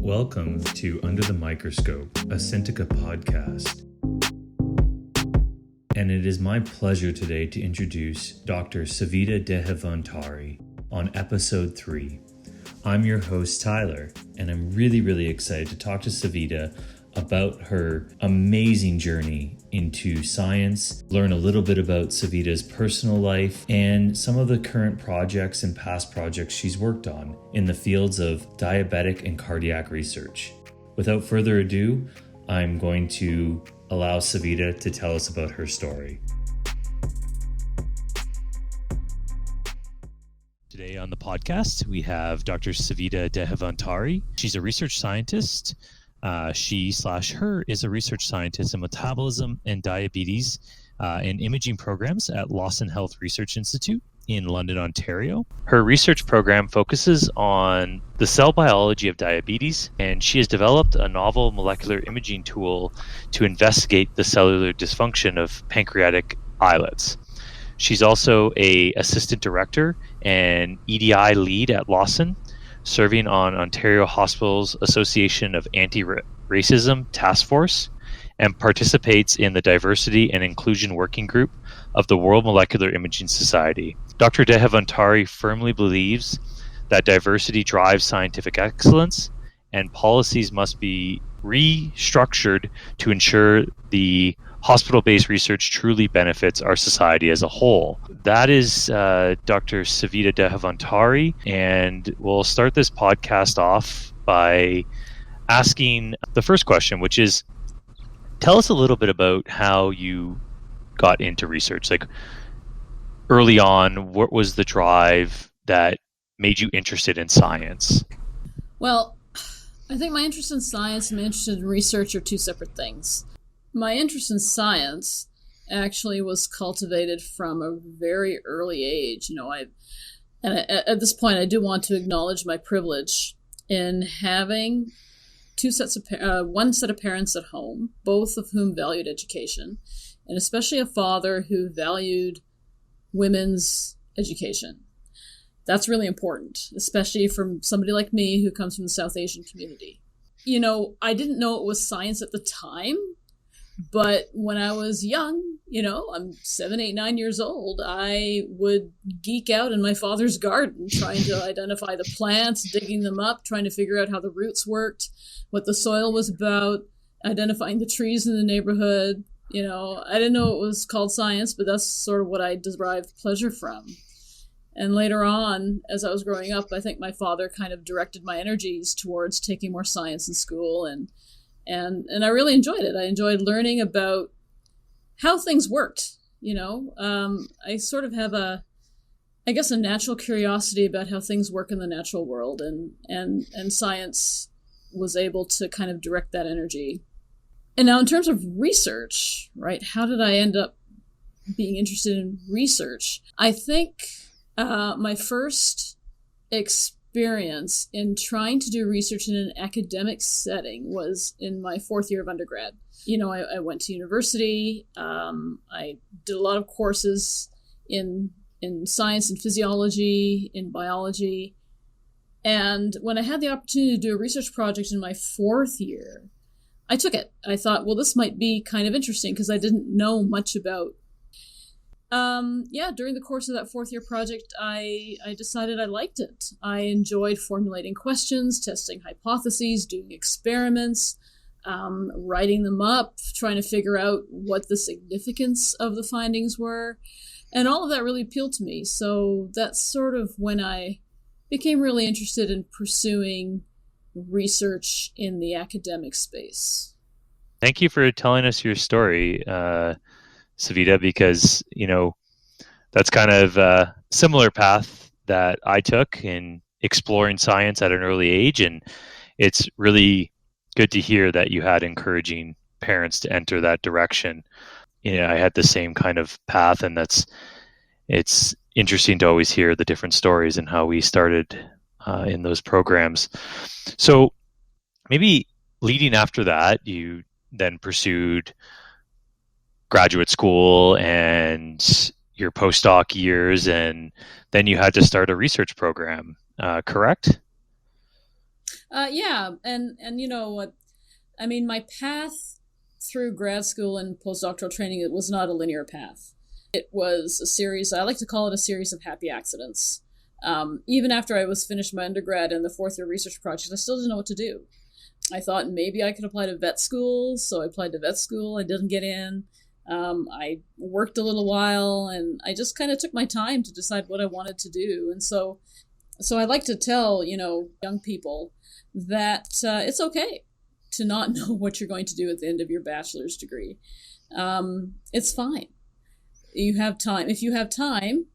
Welcome to Under the Microscope, a Scintica podcast. And it is my pleasure today to introduce Dr. Savita Dhanvantari on episode 3. I'm your host, Tyler, and I'm really excited to talk to Savita about her amazing journey into science, learn a little bit about Savita's personal life, and some of the current projects and past projects she's worked on in the fields of diabetic and cardiac research. Without further ado, I'm going to allow Savita to tell us about her story. Today on the podcast, we have Dr. Savita Dhanvantari. She's a research scientist. She/her is a research scientist in metabolism and diabetes and imaging programs at Lawson Health Research Institute in London, Ontario. Her research program focuses on the cell biology of diabetes, and she has developed a novel molecular imaging tool to investigate the cellular dysfunction of pancreatic islets. She's also an assistant director and EDI lead at Lawson, serving on Ontario Hospitals Association of Anti-Racism Task Force, and participates in the Diversity and Inclusion Working Group of the World Molecular Imaging Society. Dr. Dhanvantari firmly believes that diversity drives scientific excellence, and policies must be restructured to ensure the hospital-based research truly benefits our society as a whole. That is Dr. Savita Dhanvantari, and we'll start this podcast off by asking the first question, which is, tell us a little bit about how you got into research. Like, early on, what was the drive that made you interested in science? Well, I think my interest in science and my interest in research are two separate things. My interest in science actually was cultivated from a very early age. At this point, I do want to acknowledge my privilege in having one set of parents at home, both of whom valued education, and especially a father who valued women's education. That's really important, especially from somebody like me who comes from the South Asian community. I didn't know it was science at the time. But when I was young, I'm 7, 8, 9 years old, I would geek out in my father's garden trying to identify the plants, digging them up, trying to figure out how the roots worked, what the soil was about, identifying the trees in the neighborhood. I didn't know it was called science, but that's sort of what I derived pleasure from. And later on, as I was growing up, I think my father kind of directed my energies towards taking more science in school, and I really enjoyed it. I enjoyed learning about how things worked. I sort of have a natural curiosity about how things work in the natural world, and science was able to kind of direct that energy. And now in terms of research, right, how did I end up being interested in research? I think my first experience in trying to do research in an academic setting was in my 4th year of undergrad. I went to university. I did a lot of courses in science and physiology, in biology. And when I had the opportunity to do a research project in my 4th year, I took it. I thought, well, this might be kind of interesting because I didn't know much about. During the course of that 4th year project, I decided I liked it. I enjoyed formulating questions, testing hypotheses, doing experiments, writing them up, trying to figure out what the significance of the findings were. And all of that really appealed to me. So that's sort of when I became really interested in pursuing research in the academic space. Thank you for telling us your story, Savita, because, that's kind of a similar path that I took in exploring science at an early age. And it's really good to hear that you had encouraging parents to enter that direction. I had the same kind of path, and it's interesting to always hear the different stories and how we started in those programs. So maybe leading after that, you then pursued graduate school and your postdoc years, and then you had to start a research program, correct? Yeah, and you know what? I mean, my path through grad school and postdoctoral training, it was not a linear path. It was a series. I like to call it a series of happy accidents. Even after I was finished my undergrad and the fourth year research project, I still didn't know what to do. I thought maybe I could apply to vet school, so I applied to vet school. I didn't get in. I worked a little while, and I just kind of took my time to decide what I wanted to do. And so I like to tell young people that it's okay to not know what you're going to do at the end of your bachelor's degree. It's fine. You have time. If you have time,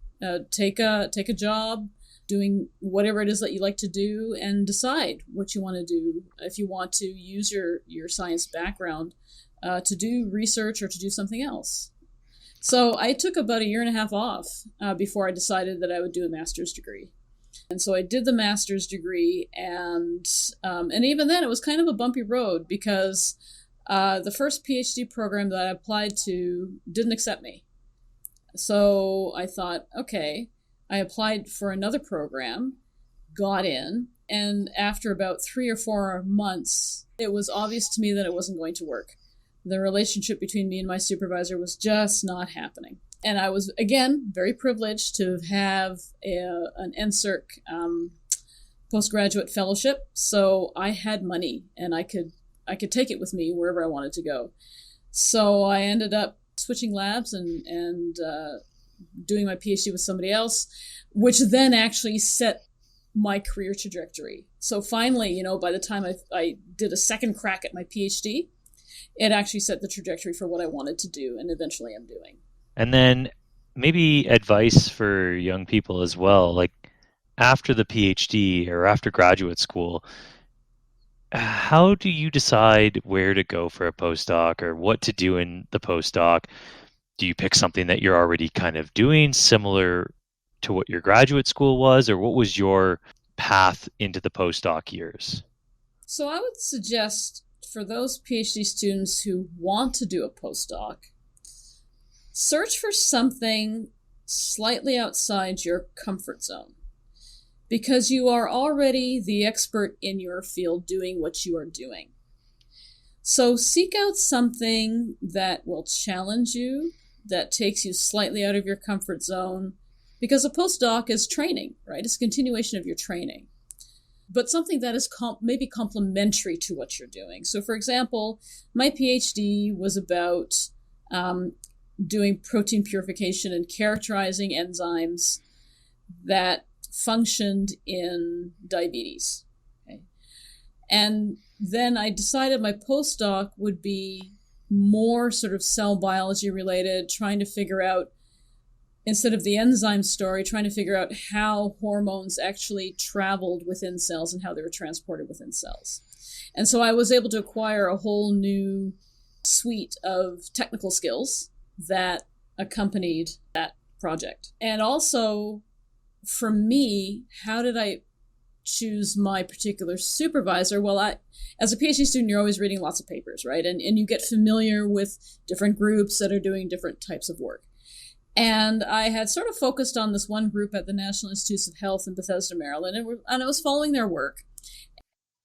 take a job doing whatever it is that you like to do, and decide what you want to do. If you want to use your science background to do research or to do something else. So I took about a year and a half off before I decided that I would do a master's degree. And so I did the master's degree, and even then it was kind of a bumpy road, because the first PhD program that I applied to didn't accept me. So I thought, okay, I applied for another program, got in, and after about 3 or 4 months, it was obvious to me that it wasn't going to work. The relationship between me and my supervisor was just not happening. And I was, again, very privileged to have an NSERC postgraduate fellowship. So I had money, and I could take it with me wherever I wanted to go. So I ended up switching labs and doing my PhD with somebody else, which then actually set my career trajectory. So finally, by the time I did a second crack at my PhD, it actually set the trajectory for what I wanted to do, and eventually I'm doing. And then maybe advice for young people as well, like after the PhD or after graduate school, how do you decide where to go for a postdoc or what to do in the postdoc? Do you pick something that you're already kind of doing similar to what your graduate school was, or what was your path into the postdoc years? So I would suggest for those PhD students who want to do a postdoc, search for something slightly outside your comfort zone, because you are already the expert in your field doing what you are doing. So seek out something that will challenge you, that takes you slightly out of your comfort zone, because a postdoc is training, right? It's a continuation of your training, but something that is maybe complementary to what you're doing. So for example, my PhD was about doing protein purification and characterizing enzymes that functioned in diabetes. Okay? And then I decided my postdoc would be more sort of cell biology related, trying to figure out, instead of the enzyme story, trying to figure out how hormones actually traveled within cells and how they were transported within cells. And so I was able to acquire a whole new suite of technical skills that accompanied that project. And also, for me, how did I choose my particular supervisor? Well, as a PhD student, you're always reading lots of papers, right? And you get familiar with different groups that are doing different types of work. And I had sort of focused on this one group at the National Institutes of Health in Bethesda, Maryland, and I was following their work.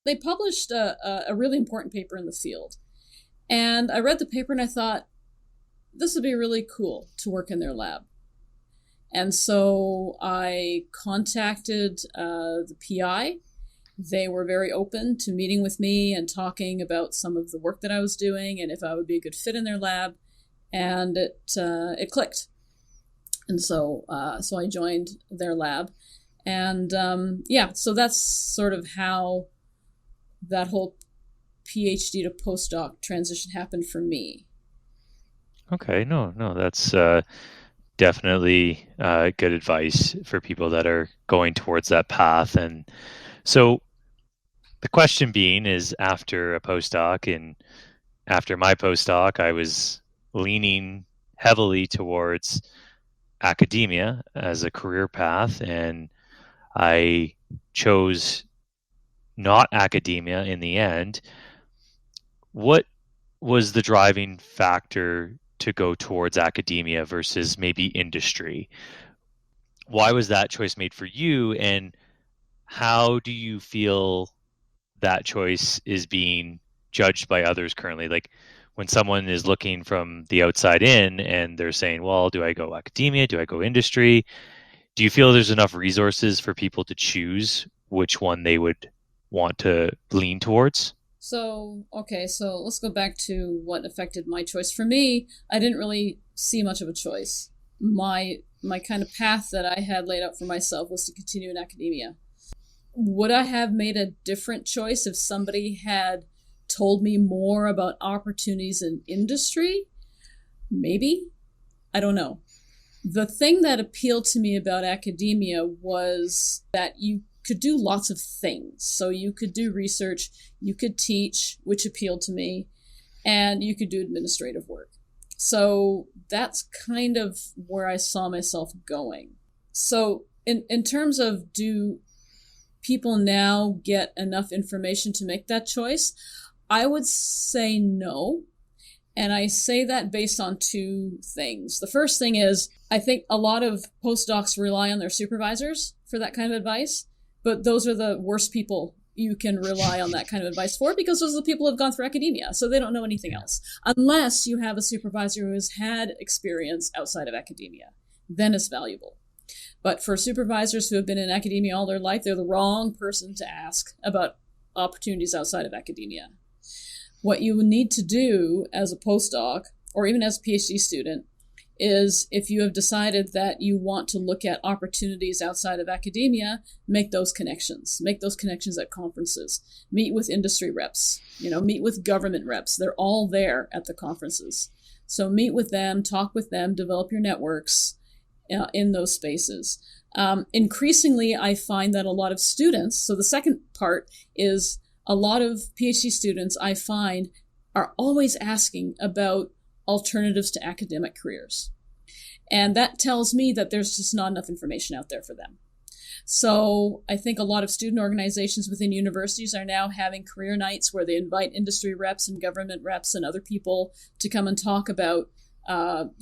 They published a really important paper in the field. And I read the paper and I thought, this would be really cool to work in their lab. And so I contacted the PI. They were very open to meeting with me and talking about some of the work that I was doing and if I would be a good fit in their lab. And it clicked. And so I joined their lab. And so that's sort of how that whole PhD to postdoc transition happened for me. Okay, no, that's definitely good advice for people that are going towards that path. And so the question being is, after a postdoc and after my postdoc, I was leaning heavily towards academia as a career path, and I chose not academia in the end. What was the driving factor to go towards academia versus maybe industry? Why was that choice made for you, and how do you feel that choice is being judged by others currently? Like when someone is looking from the outside in and they're saying, well, do I go academia? Do I go industry? Do you feel there's enough resources for people to choose which one they would want to lean towards? So let's go back to what affected my choice. For me, I didn't really see much of a choice. My kind of path that I had laid out for myself was to continue in academia. Would I have made a different choice if somebody had told me more about opportunities in industry? Maybe. I don't know. The thing that appealed to me about academia was that you could do lots of things. So you could do research, you could teach, which appealed to me, and you could do administrative work. So that's kind of where I saw myself going. So in terms of, do people now get enough information to make that choice? I would say no. And I say that based on two things. The first thing is, I think a lot of postdocs rely on their supervisors for that kind of advice, but those are the worst people you can rely on that kind of advice for, because those are the people who have gone through academia, so they don't know anything else. Unless you have a supervisor who has had experience outside of academia, then it's valuable. But for supervisors who have been in academia all their life, they're the wrong person to ask about opportunities outside of academia. What you need to do as a postdoc, or even as a PhD student, is if you have decided that you want to look at opportunities outside of academia, make those connections. Make those connections at conferences. Meet with industry reps, meet with government reps. They're all there at the conferences. So meet with them, talk with them, develop your networks in those spaces. Increasingly, I find that a lot of students, so the second part is a lot of PhD students I find are always asking about alternatives to academic careers. And that tells me that there's just not enough information out there for them. So I think a lot of student organizations within universities are now having career nights where they invite industry reps and government reps and other people to come and talk about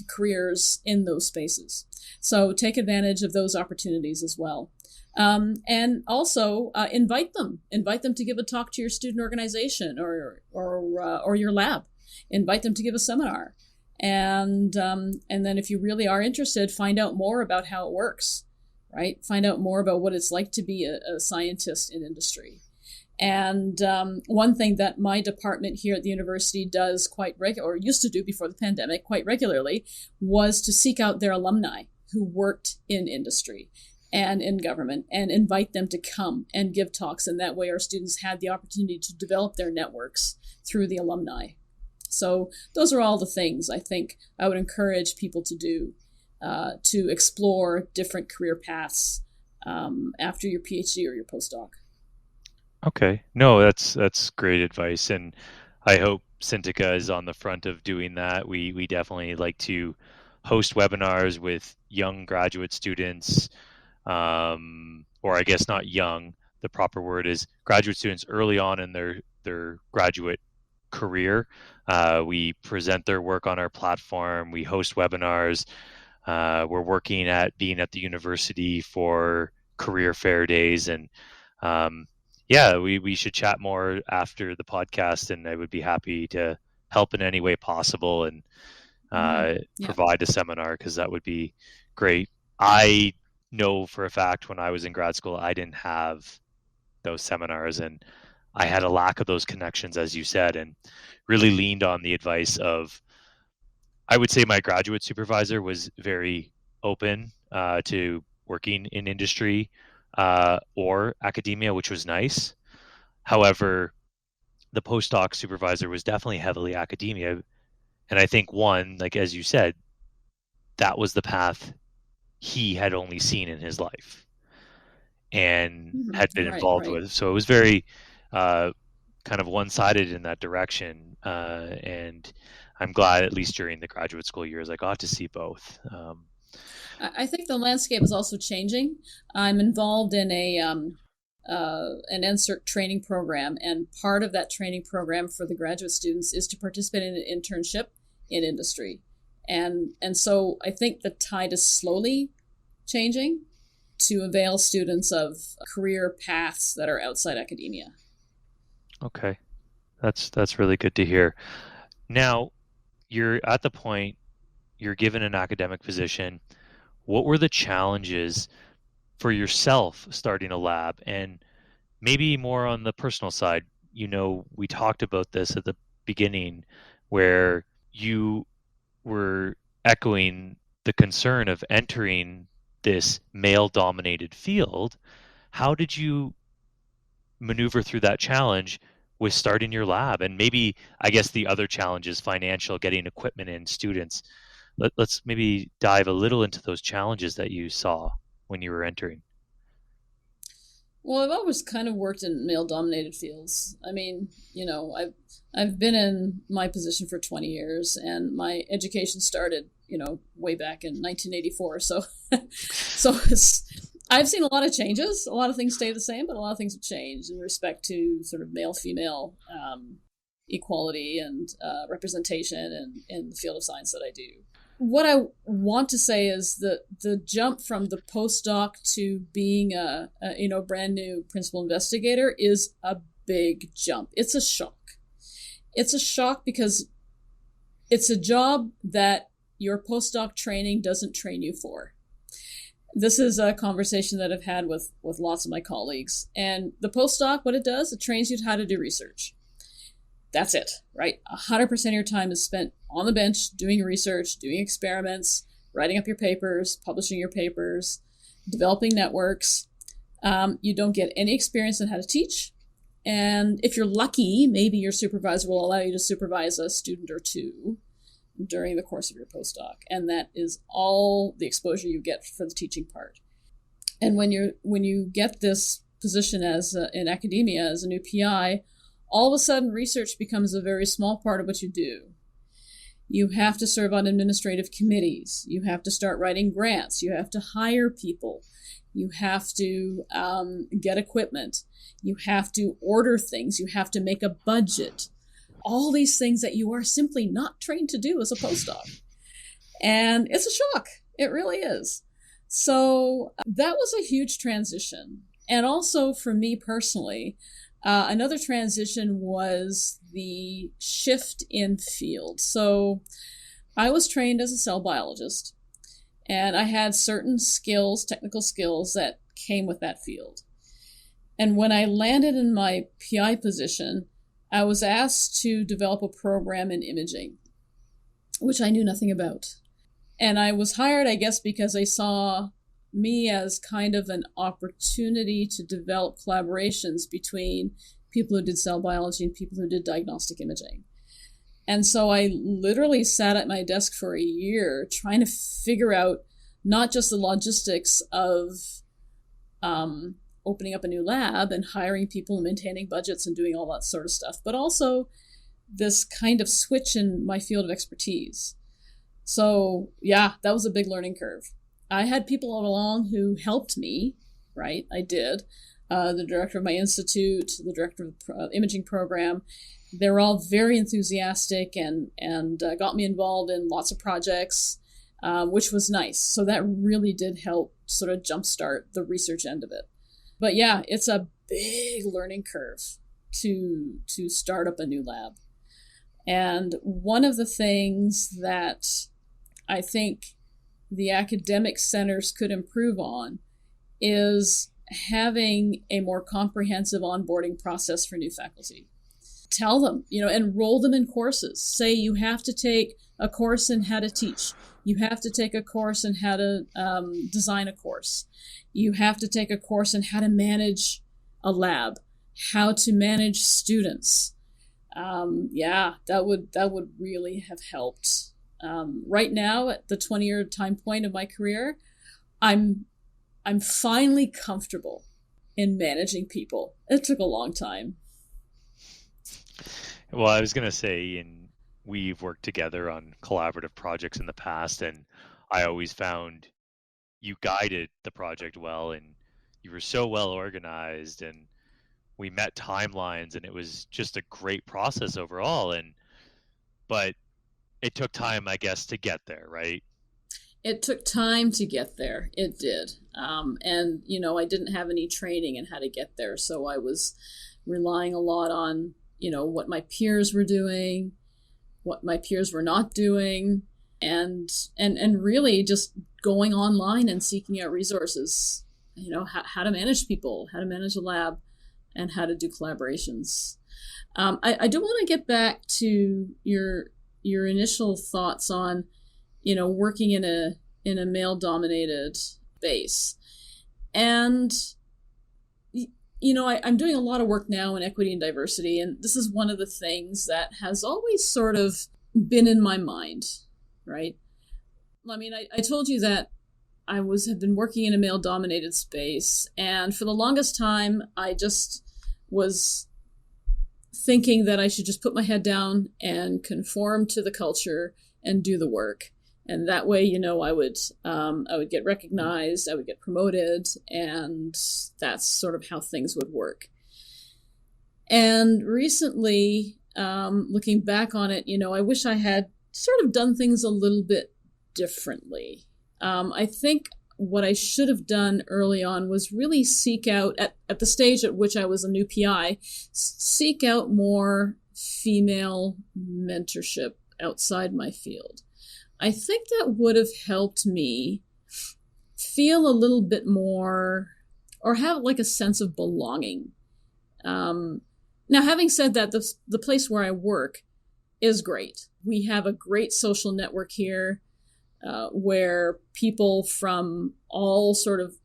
careers in those spaces. So take advantage of those opportunities as well. And also invite them to give a talk to your student organization or your lab. Invite them to give a seminar, and then if you really are interested, find out more about how it works, right? Find out more about what it's like to be a scientist in industry. And one thing that my department here at the university does quite regularly, or used to do before the pandemic quite regularly, was to seek out their alumni who worked in industry and in government and invite them to come and give talks. And that way our students had the opportunity to develop their networks through the alumni. So those are all the things I think I would encourage people to do to explore different career paths after your PhD or your postdoc. Okay. No, that's great advice. And I hope Scintica is on the front of doing that. We definitely like to host webinars with young graduate students, or I guess not young, the proper word is graduate students early on in their graduate career. We present their work on our platform. We host webinars. We're working at being at the university for career fair days. And we should chat more after the podcast, and I would be happy to help in any way possible and provide a seminar, because that would be great. I know for a fact when I was in grad school, I didn't have those seminars, and I had a lack of those connections, as you said, and really leaned on the advice of, I would say my graduate supervisor was very open to working in industry or academia, which was nice. However, the postdoc supervisor was definitely heavily academia. And I think like as you said, that was the path he had only seen in his life and had been involved with. So it was very kind of one-sided in that direction. And I'm glad, at least during the graduate school years, I got to see both. I think the landscape is also changing. I'm involved in an NSERC training program, and part of that training program for the graduate students is to participate in an internship in industry. And so I think the tide is slowly changing to avail students of career paths that are outside academia. Okay. That's really good to hear. Now, you're at the point, you're given an academic position. What were the challenges for yourself starting a lab? And maybe more on the personal side, we talked about this at the beginning where you were echoing the concern of entering this male dominated field. How did you maneuver through that challenge with starting your lab? And maybe, I guess, the other challenge is financial, getting equipment and students. Let's maybe dive a little into those challenges that you saw when you were entering. Well, I've always kind of worked in male-dominated fields. I mean, I've been in my position for 20 years, and my education started, way back in 1984. So, I've seen a lot of changes. A lot of things stay the same, but a lot of things have changed in respect to sort of male-female equality and representation in the field of science that I do. What I want to say is that the jump from the postdoc to being a brand new principal investigator is a big jump. It's a shock. It's a shock because it's a job that your postdoc training doesn't train you for. This is a conversation that I've had with lots of my colleagues. And the postdoc, what it does, it trains you how to do research. That's it, right? 100% of your time is spent on the bench doing research, doing experiments, writing up your papers, publishing your papers, developing networks. You don't get any experience in how to teach. And if you're lucky, maybe your supervisor will allow you to supervise a student or two during the course of your postdoc. And that is all the exposure you get for the teaching part. And when you get this position in academia as a new PI, all of a sudden research becomes a very small part of what you do. You have to serve on administrative committees. You have to start writing grants. You have to hire people. You have to get equipment. You have to order things. You have to make a budget. All these things that you are simply not trained to do as a postdoc. And it's a shock. It really is. So that was a huge transition. And also for me personally, another transition was the shift in field. So I was trained as a cell biologist, and I had certain skills, technical skills, that came with that field. And when I landed in my PI position, I was asked to develop a program in imaging, which I knew nothing about. And I was hired, I guess, because they saw me as kind of an opportunity to develop collaborations between people who did cell biology and people who did diagnostic imaging. And so I literally sat at my desk for a year trying to figure out not just the logistics of opening up a new lab and hiring people and maintaining budgets and doing all that sort of stuff, but also this kind of switch in my field of expertise. So yeah, that was a big learning curve. I had people all along who helped me, right? I did. The director of my institute, the director of the imaging program, they were all very enthusiastic and got me involved in lots of projects, which was nice. So that really did help sort of jumpstart the research end of it. But yeah, it's a big learning curve to start up a new lab. And one of the things that I think the academic centers could improve on is having a more comprehensive onboarding process for new faculty. Tell them, enroll them in courses. Say you have to take a course in how to teach. You have to take a course in how to design a course. You have to take a course in how to manage a lab, how to manage students. That would really have helped. Right now, at the 20-year time point of my career, I'm finally comfortable in managing people. It took a long time. Well, I was going to say, we've worked together on collaborative projects in the past, and I always found you guided the project well, and you were so well organized, and we met timelines, and it was just a great process overall. But it took time, I guess, to get there, right? It took time to get there. It did. And, I didn't have any training in how to get there. So I was relying a lot on, what my peers were doing, what my peers were not doing, and really just going online and seeking out resources, how to manage people, how to manage a lab, and how to do collaborations. I do want to get back to your initial thoughts on, working in a male-dominated space. And, I'm doing a lot of work now in equity and diversity, and this is one of the things that has always sort of been in my mind, right? I mean, I told you that I have been working in a male-dominated space, and for the longest time, I just was thinking that I should just put my head down and conform to the culture and do the work. And that way, I would get recognized, I would get promoted, and that's sort of how things would work. And recently, looking back on it, I wish I had sort of done things a little bit differently. I think what I should have done early on was really seek out, at the stage at which I was a new PI, seek out more female mentorship outside my field. I think that would have helped me feel a little bit more, or have like a sense of belonging. Now, having said that, the place where I work is great. We have a great social network here, where people from all sort of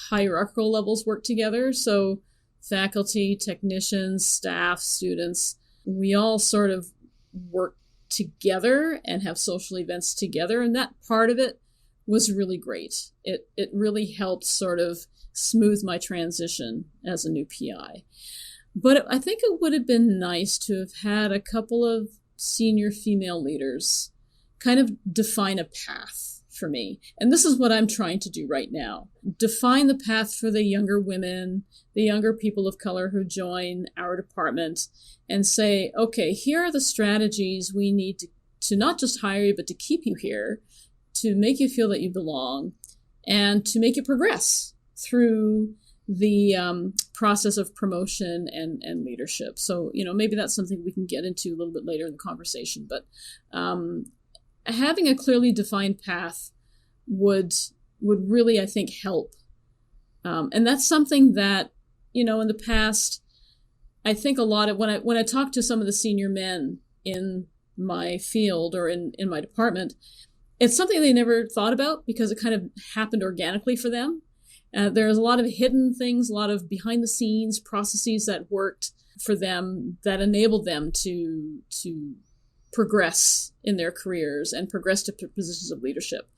hierarchical levels work together. So faculty, technicians, staff, students, we all sort of work together and have social events together. And that part of it was really great. It really helped sort of smooth my transition as a new PI. But I think it would have been nice to have had a couple of senior female leaders kind of define a path for me. And this is what I'm trying to do right now. Define the path for the younger women, the younger people of color who join our department, and say, okay, here are the strategies we need to not just hire you, but to keep you here, to make you feel that you belong, and to make you progress through the process of promotion and leadership. So, maybe that's something we can get into a little bit later in the conversation. But having a clearly defined path would really, I think, help. And that's something that, in the past, I think a lot of, when I talk to some of the senior men in my field or in my department, it's something they never thought about because it kind of happened organically for them. There's a lot of hidden things, a lot of behind the scenes processes that worked for them that enabled them to progress in their careers and progress to positions of leadership.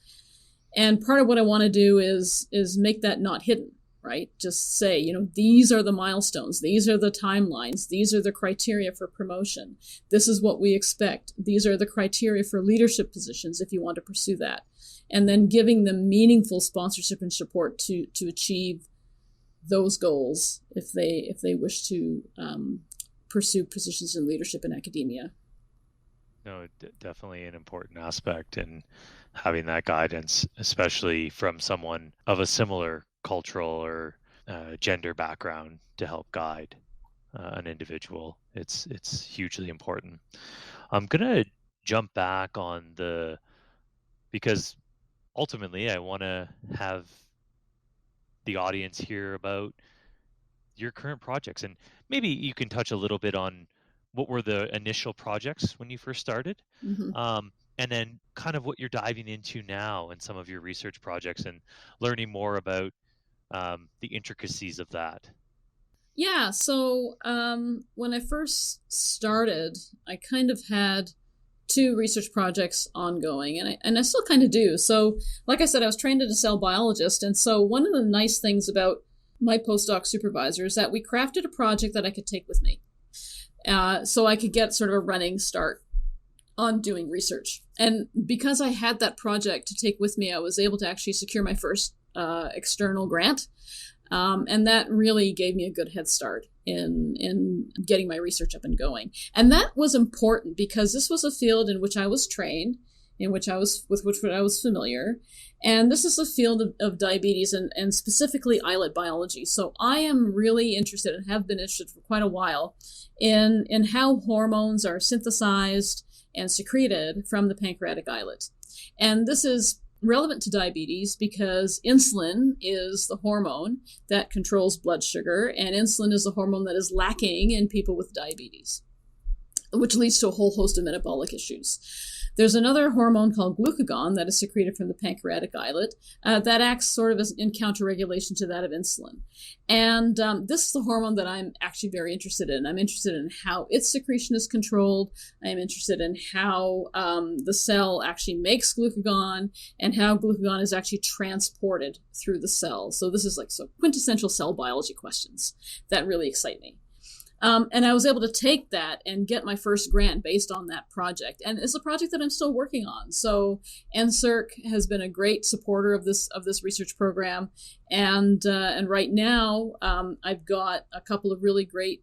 And part of what I want to do is make that not hidden, right? Just say, these are the milestones, these are the timelines, these are the criteria for promotion. This is what we expect. These are the criteria for leadership positions if you want to pursue that. And then giving them meaningful sponsorship and support to achieve those goals if they wish to pursue positions in leadership in academia. No, definitely an important aspect in having that guidance, especially from someone of a similar cultural or gender background to help guide an individual. It's hugely important. I'm gonna jump back on because ultimately I want to have the audience hear about your current projects, and maybe you can touch a little bit on what were the initial projects when you first started, and then kind of what you're diving into now in some of your research projects and learning more about the intricacies of that. Yeah, so when I first started, I kind of had 2 research projects ongoing, and I still kind of do. So, like I said, I was trained as a cell biologist, and so one of the nice things about my postdoc supervisor is that we crafted a project that I could take with me. So I could get sort of a running start on doing research. And because I had that project to take with me, I was able to actually secure my first external grant. And that really gave me a good head start in getting my research up and going. And that was important because this was a field in which I was trained with which I was familiar. And this is the field of diabetes and specifically islet biology. So I am really interested and have been interested for quite a while in how hormones are synthesized and secreted from the pancreatic islet. And this is relevant to diabetes because insulin is the hormone that controls blood sugar, and insulin is the hormone that is lacking in people with diabetes, which leads to a whole host of metabolic issues. There's another hormone called glucagon that is secreted from the pancreatic islet that acts sort of as in counterregulation to that of insulin. And this is the hormone that I'm actually very interested in. I'm interested in how its secretion is controlled. I'm interested in how the cell actually makes glucagon and how glucagon is actually transported through the cell. So this is quintessential cell biology questions that really excite me. And I was able to take that and get my first grant based on that project. And it's a project that I'm still working on. So NSERC has been a great supporter of this research program. And right now, I've got a couple of really great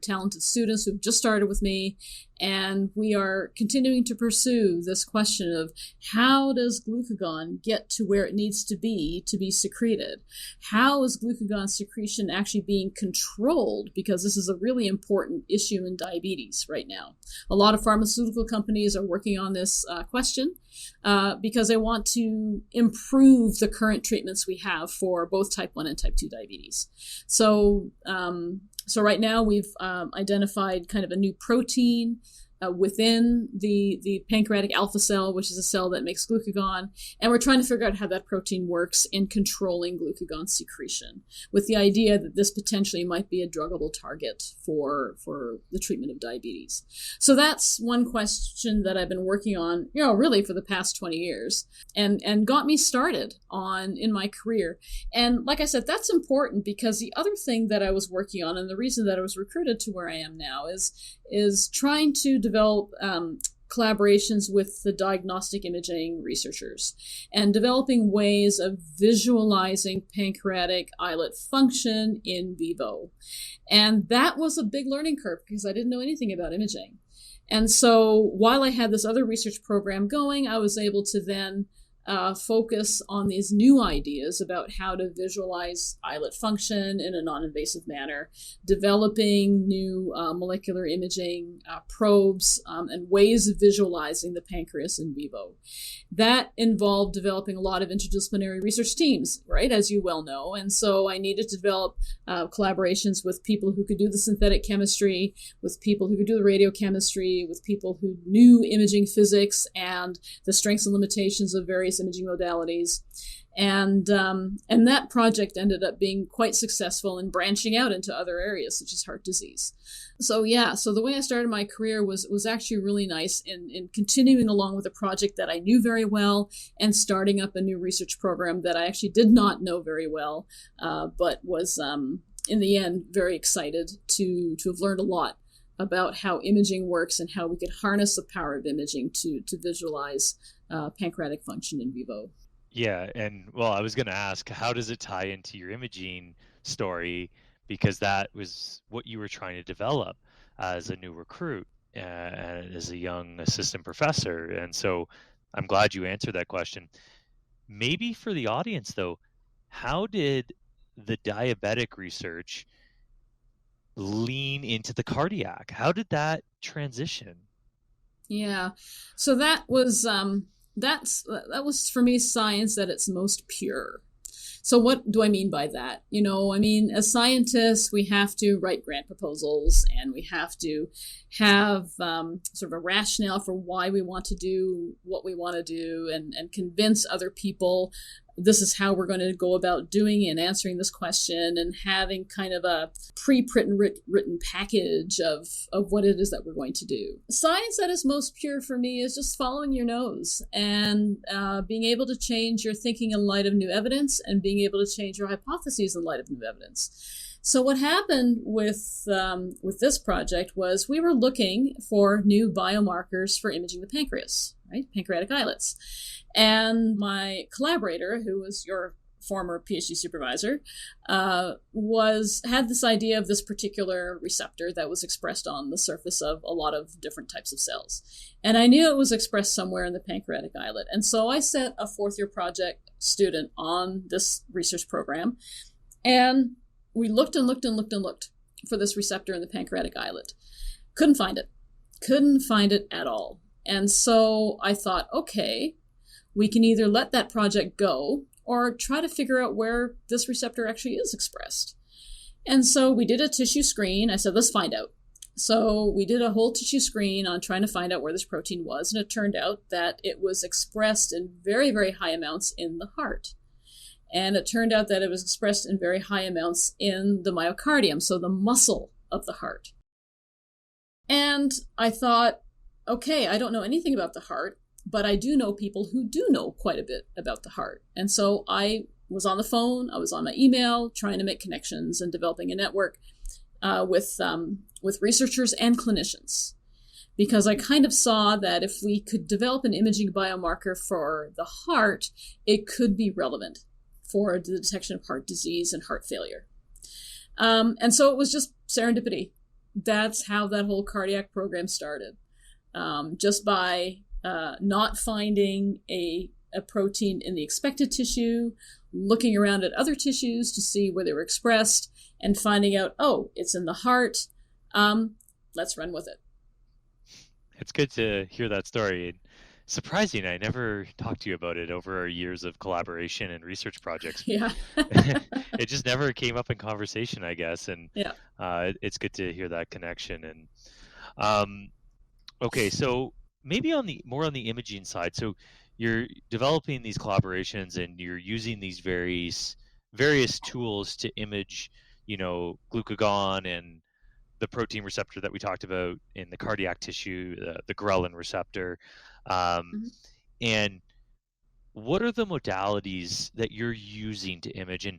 talented students who've just started with me. And we are continuing to pursue this question of how does glucagon get to where it needs to be secreted? How is glucagon secretion actually being controlled? Because this is a really important issue in diabetes right now. A lot of pharmaceutical companies are working on this question because they want to improve the current treatments we have for both type 1 and type 2 diabetes. So right now we've identified kind of a new protein within the pancreatic alpha cell, which is a cell that makes glucagon. And we're trying to figure out how that protein works in controlling glucagon secretion, with the idea that this potentially might be a druggable target for the treatment of diabetes. So that's one question that I've been working on, really for the past 20 years and got me started in my career. And like I said, that's important because the other thing that I was working on and the reason that I was recruited to where I am now is trying to develop collaborations with the diagnostic imaging researchers and developing ways of visualizing pancreatic islet function in vivo. And that was a big learning curve because I didn't know anything about imaging. And so while I had this other research program going, I was able to then focus on these new ideas about how to visualize islet function in a non-invasive manner, developing new molecular imaging probes and ways of visualizing the pancreas in vivo. That involved developing a lot of interdisciplinary research teams, right, as you well know. And so I needed to develop collaborations with people who could do the synthetic chemistry, with people who could do the radiochemistry, with people who knew imaging physics and the strengths and limitations of various imaging modalities. And that project ended up being quite successful in branching out into other areas such as heart disease. So the way I started my career was actually really nice in continuing along with a project that I knew very well and starting up a new research program that I actually did not know very well, but was in the end very excited to have learned a lot about how imaging works and how we could harness the power of imaging to visualize pancreatic function in vivo. Yeah, and well, I was going to ask, how does it tie into your imaging story? Because that was what you were trying to develop as a new recruit and as a young assistant professor. And so I'm glad you answered that question. Maybe for the audience, though, how did the diabetic research lean into the cardiac? How did that transition? Yeah, so that was for me science at its most pure. So what do I mean by that? As scientists, we have to write grant proposals and we have to have sort of a rationale for why we want to do what we want to do and convince other people this is how we're going to go about doing and answering this question, and having kind of a pre-written package of what it is that we're going to do. Science at its most pure for me is just following your nose and being able to change your thinking in light of new evidence and being able to change your hypotheses in light of new evidence. So what happened with this project was we were looking for new biomarkers for imaging the pancreas, right? Pancreatic islets. And my collaborator, who was your former PhD supervisor, had this idea of this particular receptor that was expressed on the surface of a lot of different types of cells. And I knew it was expressed somewhere in the pancreatic islet. And so I sent a fourth year project student on this research program, and we looked and looked and looked and looked for this receptor in the pancreatic islet. Couldn't find it at all. And so I thought, okay, we can either let that project go or try to figure out where this receptor actually is expressed. And so we did a tissue screen. I said, let's find out. So we did a whole tissue screen on trying to find out where this protein was, and it turned out that it was expressed in very, very high amounts in the heart. And it turned out that it was expressed in very high amounts in the myocardium, so the muscle of the heart. And I thought, okay, I don't know anything about the heart, but I do know people who do know quite a bit about the heart. And so I was on the phone, I was on my email, trying to make connections and developing a network with researchers and clinicians. Because I kind of saw that if we could develop an imaging biomarker for the heart, it could be relevant for the detection of heart disease and heart failure. And so it was just serendipity. That's how that whole cardiac program started. Just by not finding a protein in the expected tissue, looking around at other tissues to see where they were expressed, and finding out, oh, it's in the heart. Let's run with it. It's good to hear that story. Surprising, I never talked to you about it over our years of collaboration and research projects. Yeah. It just never came up in conversation, I guess. And yeah. It's good to hear that connection. And okay, so maybe more on the imaging side. So you're developing these collaborations and you're using these various tools to image, glucagon and the protein receptor that we talked about in the cardiac tissue, the ghrelin receptor. And what are the modalities that you're using to image? And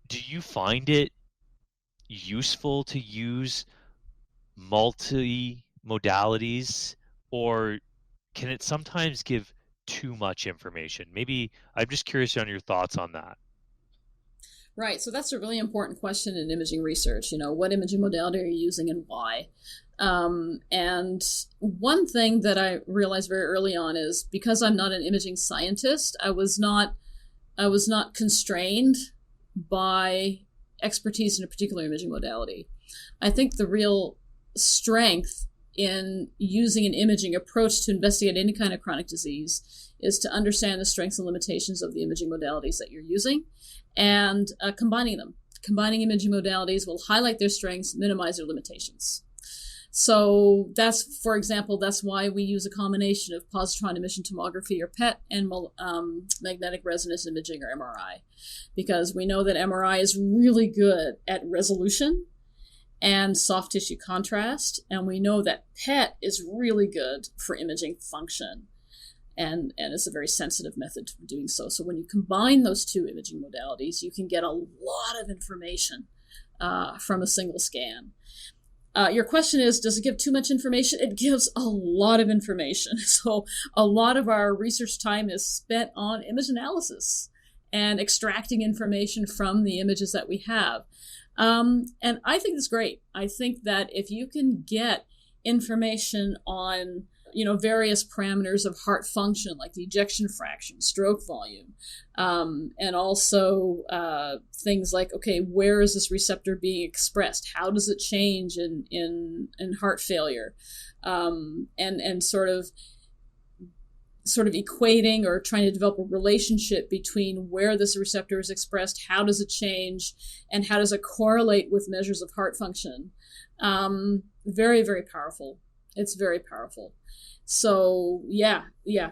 do you find it useful to use multi-modalities, or can it sometimes give too much information? Maybe I'm just curious on your thoughts on that. Right. So that's a really important question in imaging research. What imaging modality are you using and why? And one thing that I realized very early on is because I'm not an imaging scientist, I was not constrained by expertise in a particular imaging modality. I think the real strength in using an imaging approach to investigate any kind of chronic disease is to understand the strengths and limitations of the imaging modalities that you're using and combining them. Combining imaging modalities will highlight their strengths, minimize their limitations. So that's why we use a combination of positron emission tomography or PET and magnetic resonance imaging or MRI, because we know that MRI is really good at resolution and soft tissue contrast, and we know that PET is really good for imaging function, and it's a very sensitive method for doing so. So when you combine those two imaging modalities, you can get a lot of information from a single scan. Your question is, does it give too much information? It gives a lot of information. So a lot of our research time is spent on image analysis and extracting information from the images that we have. And I think it's great. I think that if you can get information on various parameters of heart function, like the ejection fraction, stroke volume, and also things like, okay, where is this receptor being expressed? How does it change in heart failure? And sort of equating or trying to develop a relationship between where this receptor is expressed, how does it change, and how does it correlate with measures of heart function. Very, very powerful. It's very powerful. So yeah,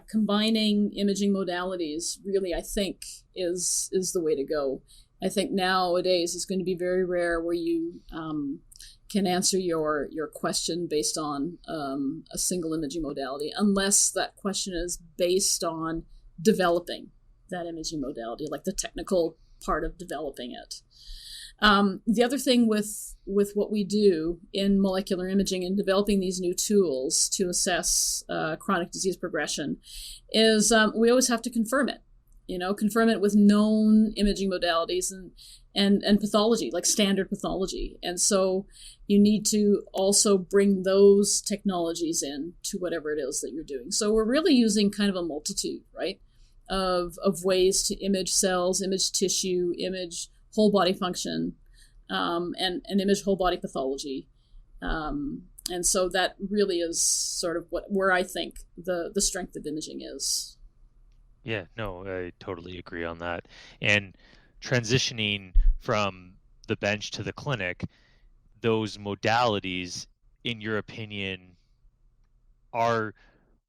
combining imaging modalities really, I think, is the way to go. I think nowadays it's going to be very rare where you can answer your question based on a single imaging modality, unless that question is based on developing that imaging modality, like the technical part of developing it. The other thing with what we do in molecular imaging and developing these new tools to assess chronic disease progression is we always have to confirm it. confirm it with known imaging modalities and pathology, like standard pathology. And so you need to also bring those technologies in to whatever it is that you're doing. So we're really using kind of a multitude, right, of ways to image cells, image tissue, image whole body function, and image whole body pathology. And so that really is sort of where I think the strength of imaging is. Yeah, no, I totally agree on that. And transitioning from the bench to the clinic, those modalities, in your opinion, are,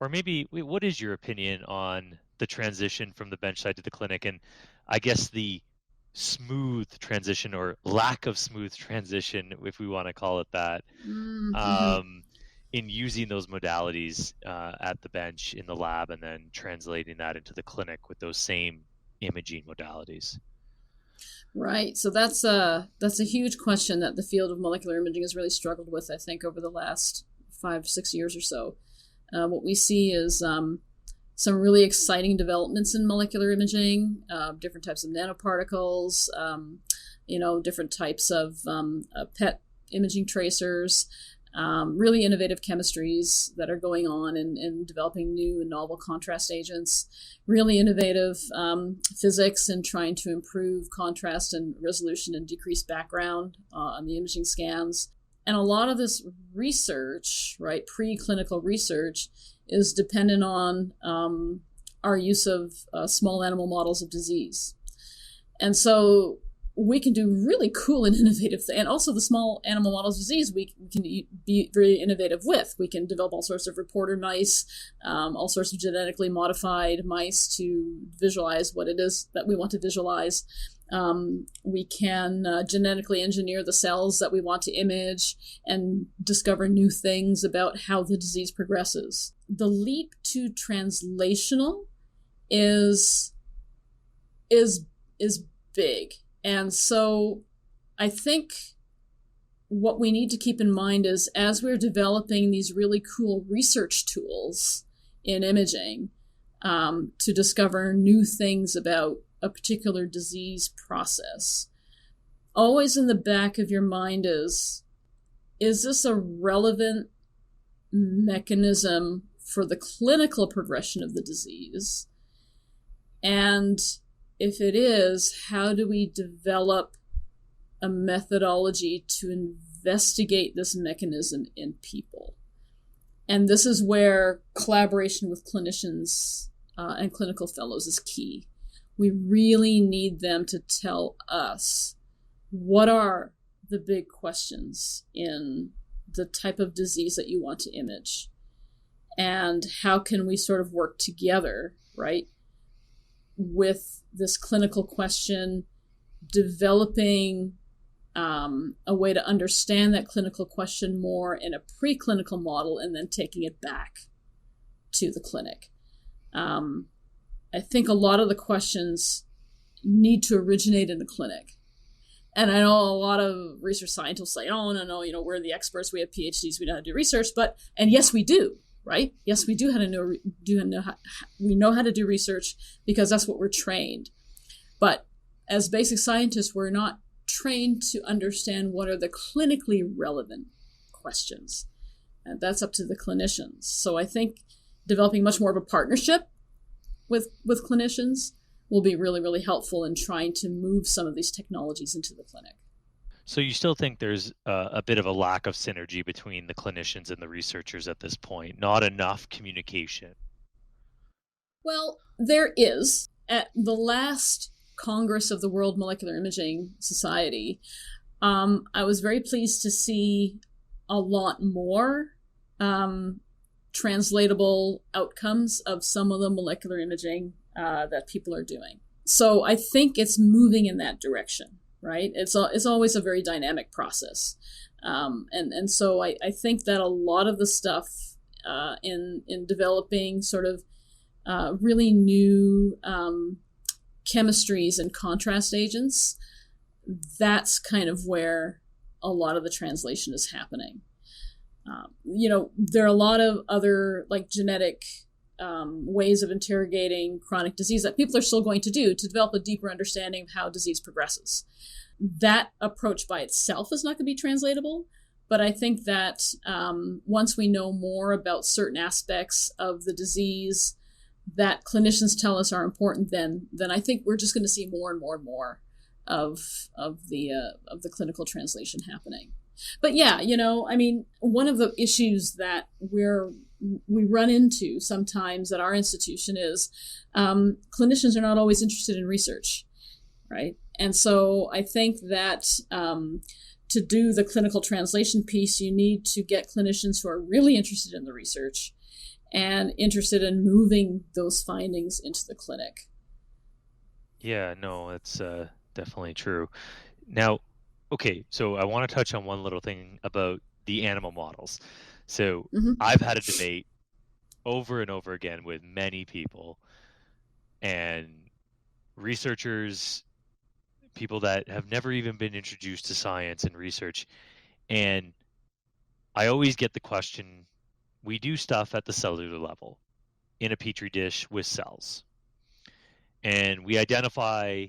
or maybe, what is your opinion on the transition from the bench side to the clinic? And I guess the smooth transition or lack of smooth transition, if we want to call it that, in using those modalities at the bench in the lab and then translating that into the clinic with those same imaging modalities. Right. So that's a huge question that the field of molecular imaging has really struggled with, I think, over the last 5-6 years or so. What we see is some really exciting developments in molecular imaging, different types of nanoparticles, different types of PET imaging tracers, really innovative chemistries that are going on in developing new and novel contrast agents, really innovative physics and trying to improve contrast and resolution and decrease background on the imaging scans. And a lot of this research, right, preclinical research, is dependent on our use of small animal models of disease. And so we can do really cool and innovative things. And also the small animal models of disease we can be very innovative with. We can develop all sorts of reporter mice, all sorts of genetically modified mice to visualize what it is that we want to visualize. We can genetically engineer the cells that we want to image and discover new things about how the disease progresses. The leap to translational is big. And so I think what we need to keep in mind is as we're developing these really cool research tools in imaging to discover new things about a particular disease process, always in the back of your mind is this a relevant mechanism for the clinical progression of the disease? And if it is, how do we develop a methodology to investigate this mechanism in people? And this is where collaboration with clinicians and clinical fellows is key. We really need them to tell us what are the big questions in the type of disease that you want to image, and how can we sort of work together, right, with this clinical question, developing a way to understand that clinical question more in a preclinical model and then taking it back to the clinic. I think a lot of the questions need to originate in the clinic. And I know a lot of research scientists say, oh, no, we're the experts, we have PhDs, we know how to do research, and yes, we do, right? Yes, we do we know how to do research because that's what we're trained. But as basic scientists, we're not trained to understand what are the clinically relevant questions. And that's up to the clinicians. So I think developing much more of a partnership with clinicians will be really, really helpful in trying to move some of these technologies into the clinic. So you still think there's a bit of a lack of synergy between the clinicians and the researchers at this point? Not enough communication? Well, there is. At the last Congress of the World Molecular Imaging Society, I was very pleased to see a lot more translatable outcomes of some of the molecular imaging that people are doing. So I think it's moving in that direction, right? It's always a very dynamic process. And so I think that a lot of the stuff in developing sort of really new chemistries and contrast agents, that's kind of where a lot of the translation is happening. There are a lot of other like genetic ways of interrogating chronic disease that people are still going to do to develop a deeper understanding of how disease progresses. That approach by itself is not going to be translatable, but I think that once we know more about certain aspects of the disease that clinicians tell us are important, then I think we're just going to see more and more and more of the clinical translation happening. But yeah, one of the issues that we run into sometimes at our institution is clinicians are not always interested in research, right? And so I think that to do the clinical translation piece, you need to get clinicians who are really interested in the research and interested in moving those findings into the clinic. Yeah, no, that's definitely true. Now, okay, so I want to touch on one little thing about the animal models. So I've had a debate over and over again with many people and researchers, people that have never even been introduced to science and research. And I always get the question, we do stuff at the cellular level in a petri dish with cells. And we identify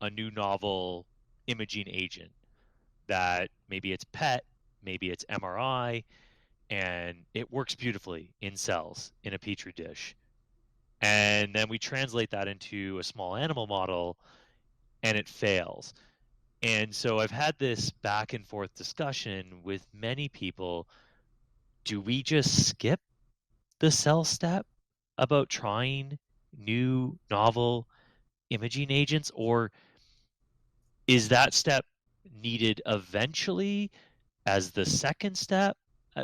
a new novel imaging agent that maybe it's PET, maybe it's MRI, and it works beautifully in cells in a petri dish. And then we translate that into a small animal model and it fails. And so I've had this back and forth discussion with many people. Do we just skip the cell step about trying new novel imaging agents, or is that step needed eventually as the second step?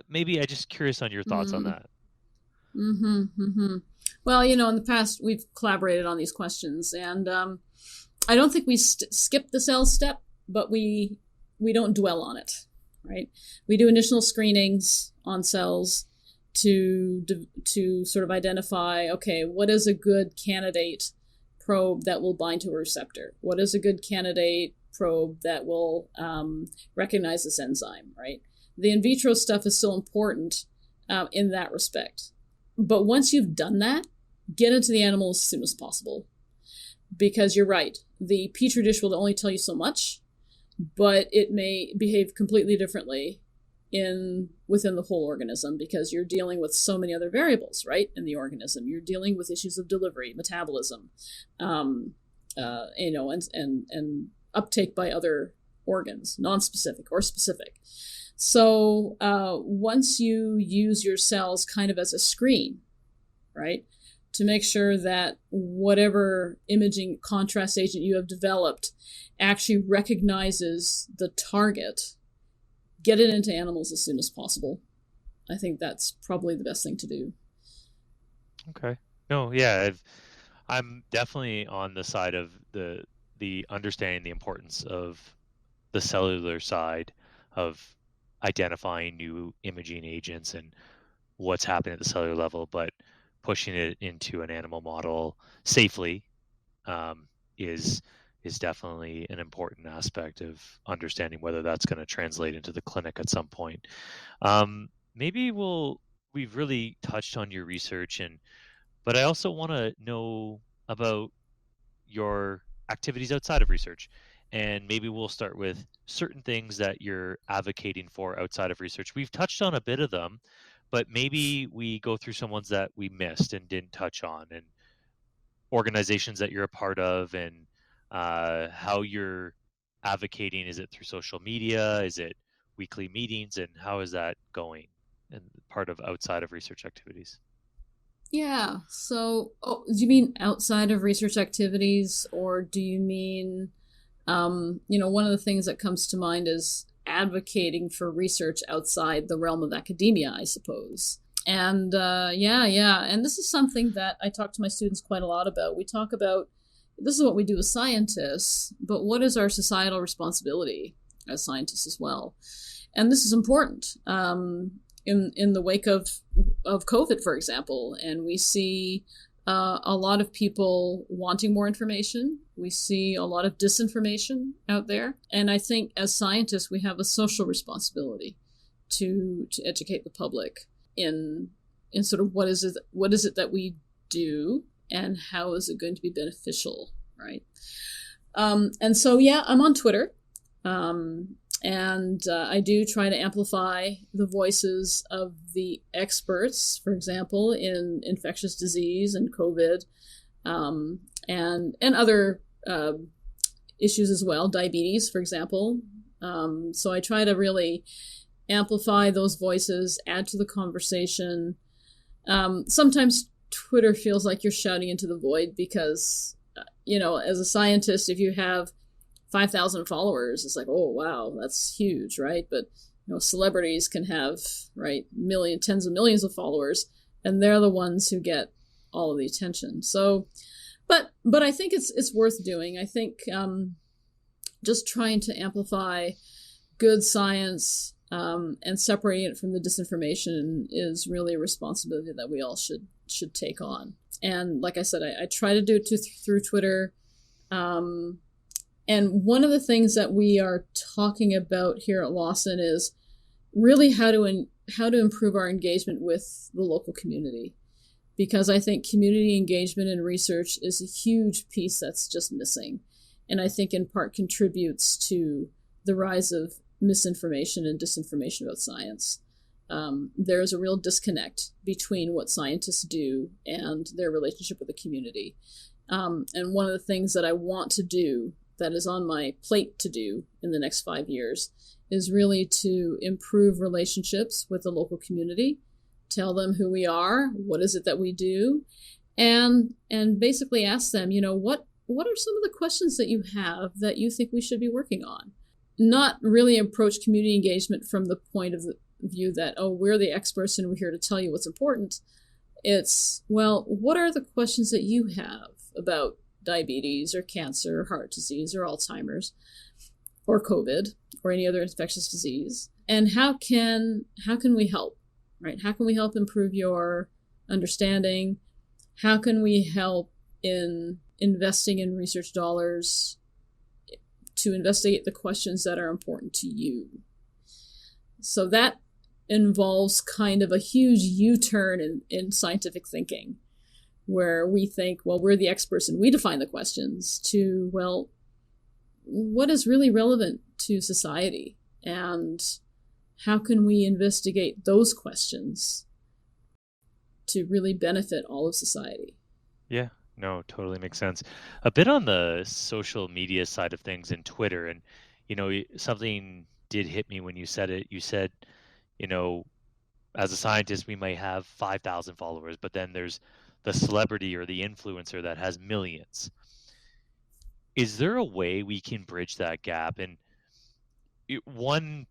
Maybe I'm just curious on your thoughts on that. Well, in the past, we've collaborated on these questions, and I don't think we skip the cell step, but we don't dwell on it, right? We do initial screenings on cells to sort of identify, okay, what is a good candidate probe that will bind to a receptor? What is a good candidate probe that will recognize this enzyme, right? The in vitro stuff is still important in that respect. But once you've done that, get into the animals as soon as possible. Because you're right, the petri dish will only tell you so much, but it may behave completely differently within the whole organism, because you're dealing with so many other variables, right, in the organism. You're dealing with issues of delivery, metabolism, and uptake by other organs, non-specific or specific. So once you use your cells kind of as a screen, right, to make sure that whatever imaging contrast agent you have developed actually recognizes the target, get it into animals as soon as possible. I think that's probably the best thing to do. Okay. No, yeah, I'm definitely on the side of the understanding the importance of the cellular side of identifying new imaging agents and what's happening at the cellular level, but pushing it into an animal model safely is definitely an important aspect of understanding whether that's going to translate into the clinic at some point. Maybe we've really touched on your research, but I also want to know about your activities outside of research. And maybe we'll start with certain things that you're advocating for outside of research. We've touched on a bit of them, but maybe we go through some ones that we missed and didn't touch on, and organizations that you're a part of, and how you're advocating. Is it through social media? Is it weekly meetings? And how is that going and part of outside of research activities? Yeah. So, do you mean outside of research activities, or do you mean, one of the things that comes to mind is advocating for research outside the realm of academia, I suppose. And yeah. And this is something that I talk to my students quite a lot about. We talk about, this is what we do as scientists, but what is our societal responsibility as scientists as well? And this is important. In the wake of COVID, for example, and we see a lot of people wanting more information. We see a lot of disinformation out there. And I think as scientists, we have a social responsibility to educate the public in in sort of what is it that we do and how is it going to be beneficial, right? And so, yeah, I'm on Twitter. And I do try to amplify the voices of the experts, for example, in infectious disease and COVID, and other issues as well, diabetes, for example. So I try to really amplify those voices, add to the conversation. Sometimes Twitter feels like you're shouting into the void because, as a scientist, if you have 5,000 followers, it's like, oh, wow, that's huge, right? But, celebrities can have, right, tens of millions of followers, and they're the ones who get all of the attention. So, but I think it's worth doing. I think just trying to amplify good science and separating it from the disinformation is really a responsibility that we all should take on. And like I said, I try to do it through Twitter. And one of the things that we are talking about here at Lawson is really how to improve our engagement with the local community. Because I think community engagement in research is a huge piece that's just missing. And I think in part contributes to the rise of misinformation and disinformation about science. There is a real disconnect between what scientists do and their relationship with the community. And one of the things that I want to do, that is on my plate to do in the next 5 years, is really to improve relationships with the local community, tell them who we are, what is it that we do, and basically ask them, what are some of the questions that you have that you think we should be working on? Not really approach community engagement from the point of view that, oh, we're the experts and we're here to tell you what's important. It's, well, what are the questions that you have about diabetes or cancer or heart disease or Alzheimer's or COVID or any other infectious disease? And how can we help, right? How can we help improve your understanding? How can we help in investing in research dollars to investigate the questions that are important to you? So that involves kind of a huge U-turn in scientific thinking, where we think, well, we're the experts and we define the questions, to, well, what is really relevant to society? And how can we investigate those questions to really benefit all of society? Yeah, no, totally makes sense. A bit on the social media side of things and Twitter, and something did hit me when you said it. You said, as a scientist, we might have 5,000 followers, but then there's the celebrity or the influencer that has millions. Is there a way we can bridge that gap? And one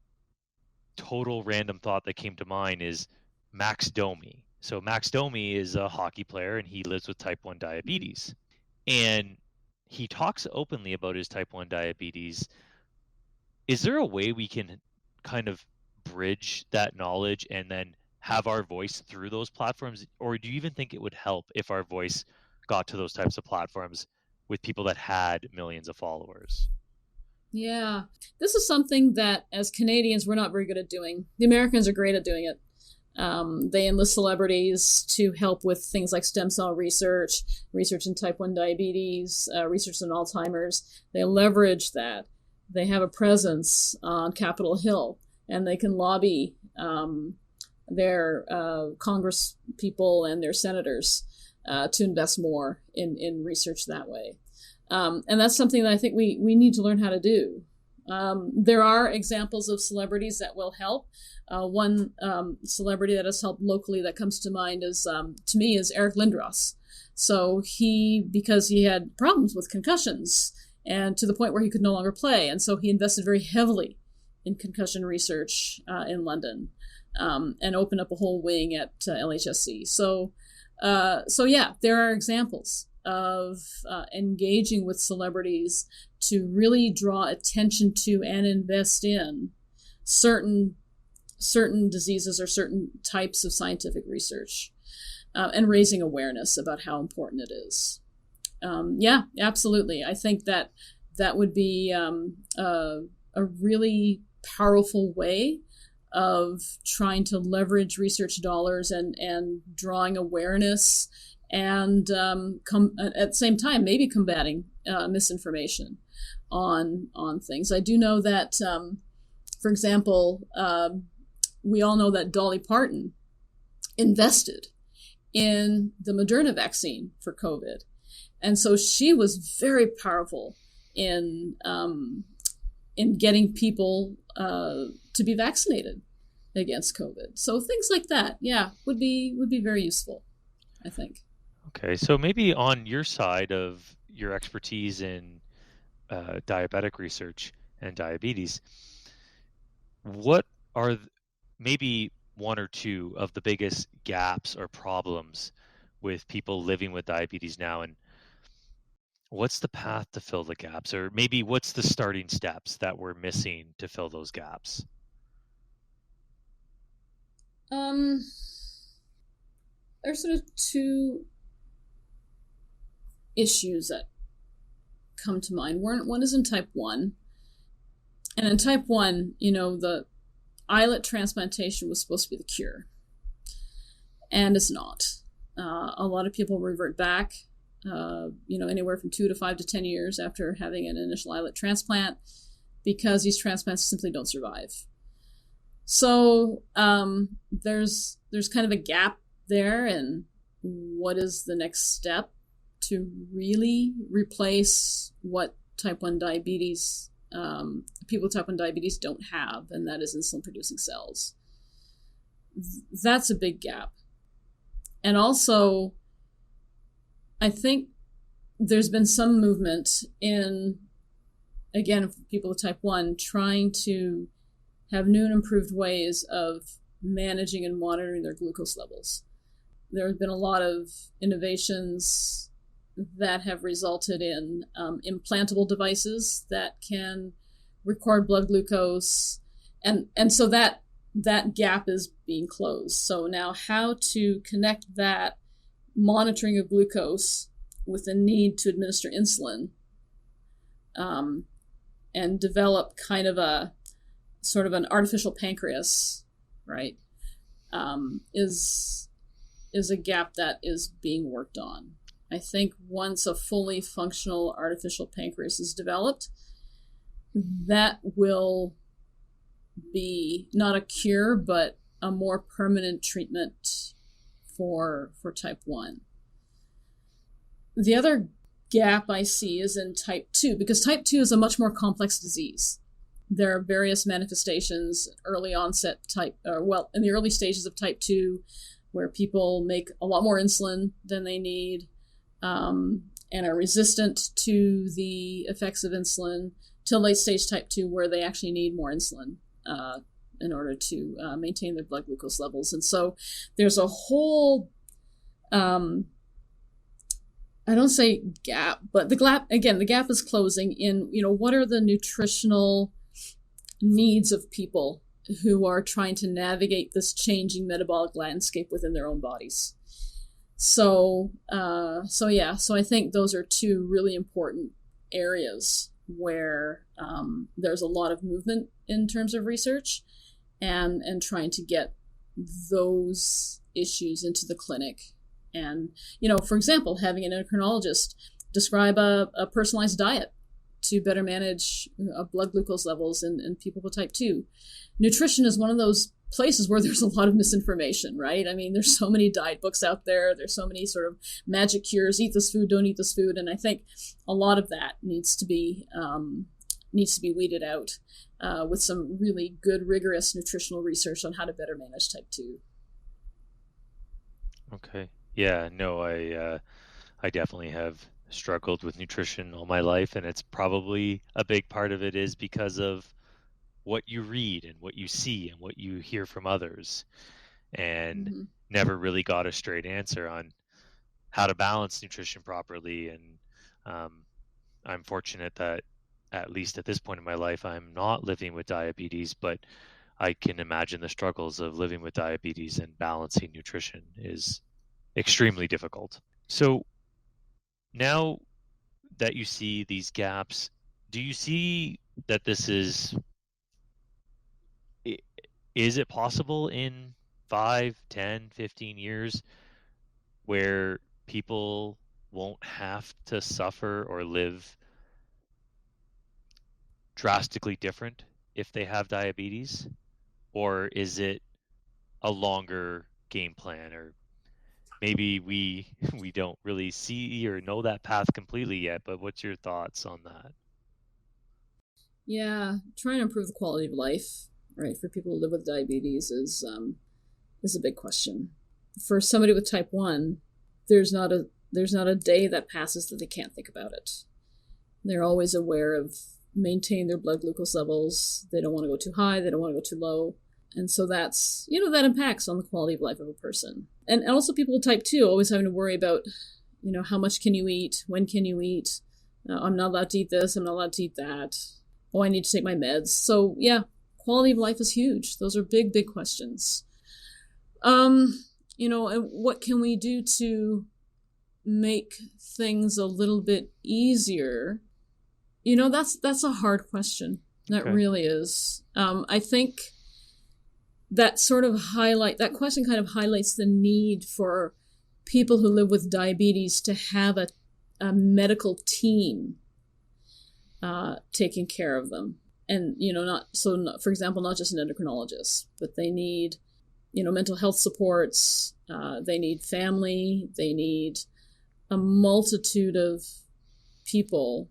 total random thought that came to mind is Max Domi. So Max Domi is a hockey player and he lives with type 1 diabetes. And he talks openly about his type 1 diabetes. Is there a way we can kind of bridge that knowledge and then have our voice through those platforms? Or do you even think it would help if our voice got to those types of platforms with people that had millions of followers? Yeah, this is something that as Canadians, we're not very good at doing. The Americans are great at doing it. They enlist celebrities to help with things like stem cell research in type 1 diabetes, research in Alzheimer's. They leverage that. They have a presence on Capitol Hill, and they can lobby their Congress people and their senators to invest more in research that way. And that's something that I think we need to learn how to do. There are examples of celebrities that will help. One celebrity that has helped locally that comes to mind is, to me, is Eric Lindros. So because he had problems with concussions and to the point where he could no longer play. And so he invested very heavily in concussion research in London and opened up a whole wing at LHSC. So yeah, there are examples of engaging with celebrities to really draw attention to and invest in certain diseases or certain types of scientific research, and raising awareness about how important it is. Yeah, absolutely. I think that would be a really powerful way of trying to leverage research dollars and drawing awareness and at the same time maybe combating misinformation on things. I do know that, for example, we all know that Dolly Parton invested in the Moderna vaccine for COVID. And so she was very powerful in getting people to be vaccinated against COVID. So things like that, yeah, would be very useful, I think. Okay, so maybe on your side of your expertise in diabetic research and diabetes, what are maybe one or two of the biggest gaps or problems with people living with diabetes now, and what's the path to fill the gaps, or maybe what's the starting steps that we're missing to fill those gaps? There's sort of two issues that come to mind. One is in type 1. And in type 1, the islet transplantation was supposed to be the cure. And it's not. A lot of people revert back, anywhere from 2 to 5 to 10 years after having an initial islet transplant, because these transplants simply don't survive. So there's kind of a gap there, and what is the next step to really replace what type 1 diabetes, people with type 1 diabetes don't have, and that is insulin-producing cells. That's a big gap. And also, I think there's been some movement in, again, people with type 1 trying to have new and improved ways of managing and monitoring their glucose levels. There have been a lot of innovations that have resulted in implantable devices that can record blood glucose. And so that gap is being closed. So now how to connect that monitoring of glucose with the need to administer insulin and develop kind of a sort of an artificial pancreas, right, is a gap that is being worked on. I think once a fully functional artificial pancreas is developed, that will be not a cure, but a more permanent treatment for type 1. The other gap I see is in type 2, because type 2 is a much more complex disease. There are various manifestations, early onset in the early stages of type 2, where people make a lot more insulin than they need and are resistant to the effects of insulin, till late stage type 2, where they actually need more insulin in order to maintain their blood glucose levels. And so there's a whole, I don't say gap, but the gap is closing in, what are the nutritional needs of people who are trying to navigate this changing metabolic landscape within their own bodies. So I think those are two really important areas where there's a lot of movement in terms of research and trying to get those issues into the clinic. And, for example, having an endocrinologist describe a personalized diet to better manage blood glucose levels in people with type 2. Nutrition is one of those places where there's a lot of misinformation, right? I mean, there's so many diet books out there. There's so many sort of magic cures, eat this food, don't eat this food. And I think a lot of that needs to be weeded out with some really good, rigorous nutritional research on how to better manage type 2. Okay. Yeah, no, I definitely have struggled with nutrition all my life, and it's probably a big part of it is because of what you read and what you see and what you hear from others, and never really got a straight answer on how to balance nutrition properly. And I'm fortunate that at least at this point in my life, I'm not living with diabetes, but I can imagine the struggles of living with diabetes, and balancing nutrition is extremely difficult. So now that you see these gaps, do you see that this is is it possible in 5, 10, 15 years where people won't have to suffer or live drastically different if they have diabetes? Or is it a longer game plan? Or maybe we we don't really see or know that path completely yet, but what's your thoughts on that? Yeah, trying to improve the quality of life, right, for people who live with diabetes is a big question. For somebody with type 1, there's not a day that passes that they can't think about it. They're always aware of maintaining their blood glucose levels. They don't want to go too high, they don't want to go too low. And so that's, that impacts on the quality of life of a person. And also people with type 2 always having to worry about, how much can you eat? When can you eat? I'm not allowed to eat this. I'm not allowed to eat that. Oh, I need to take my meds. So yeah, quality of life is huge. Those are big, big questions. And what can we do to make things a little bit easier? That's a hard question. That Okay. really is. I think that question kind of highlights the need for people who live with diabetes to have a medical team taking care of them. And, for example, not just an endocrinologist, but they need, mental health supports. They need family. They need a multitude of people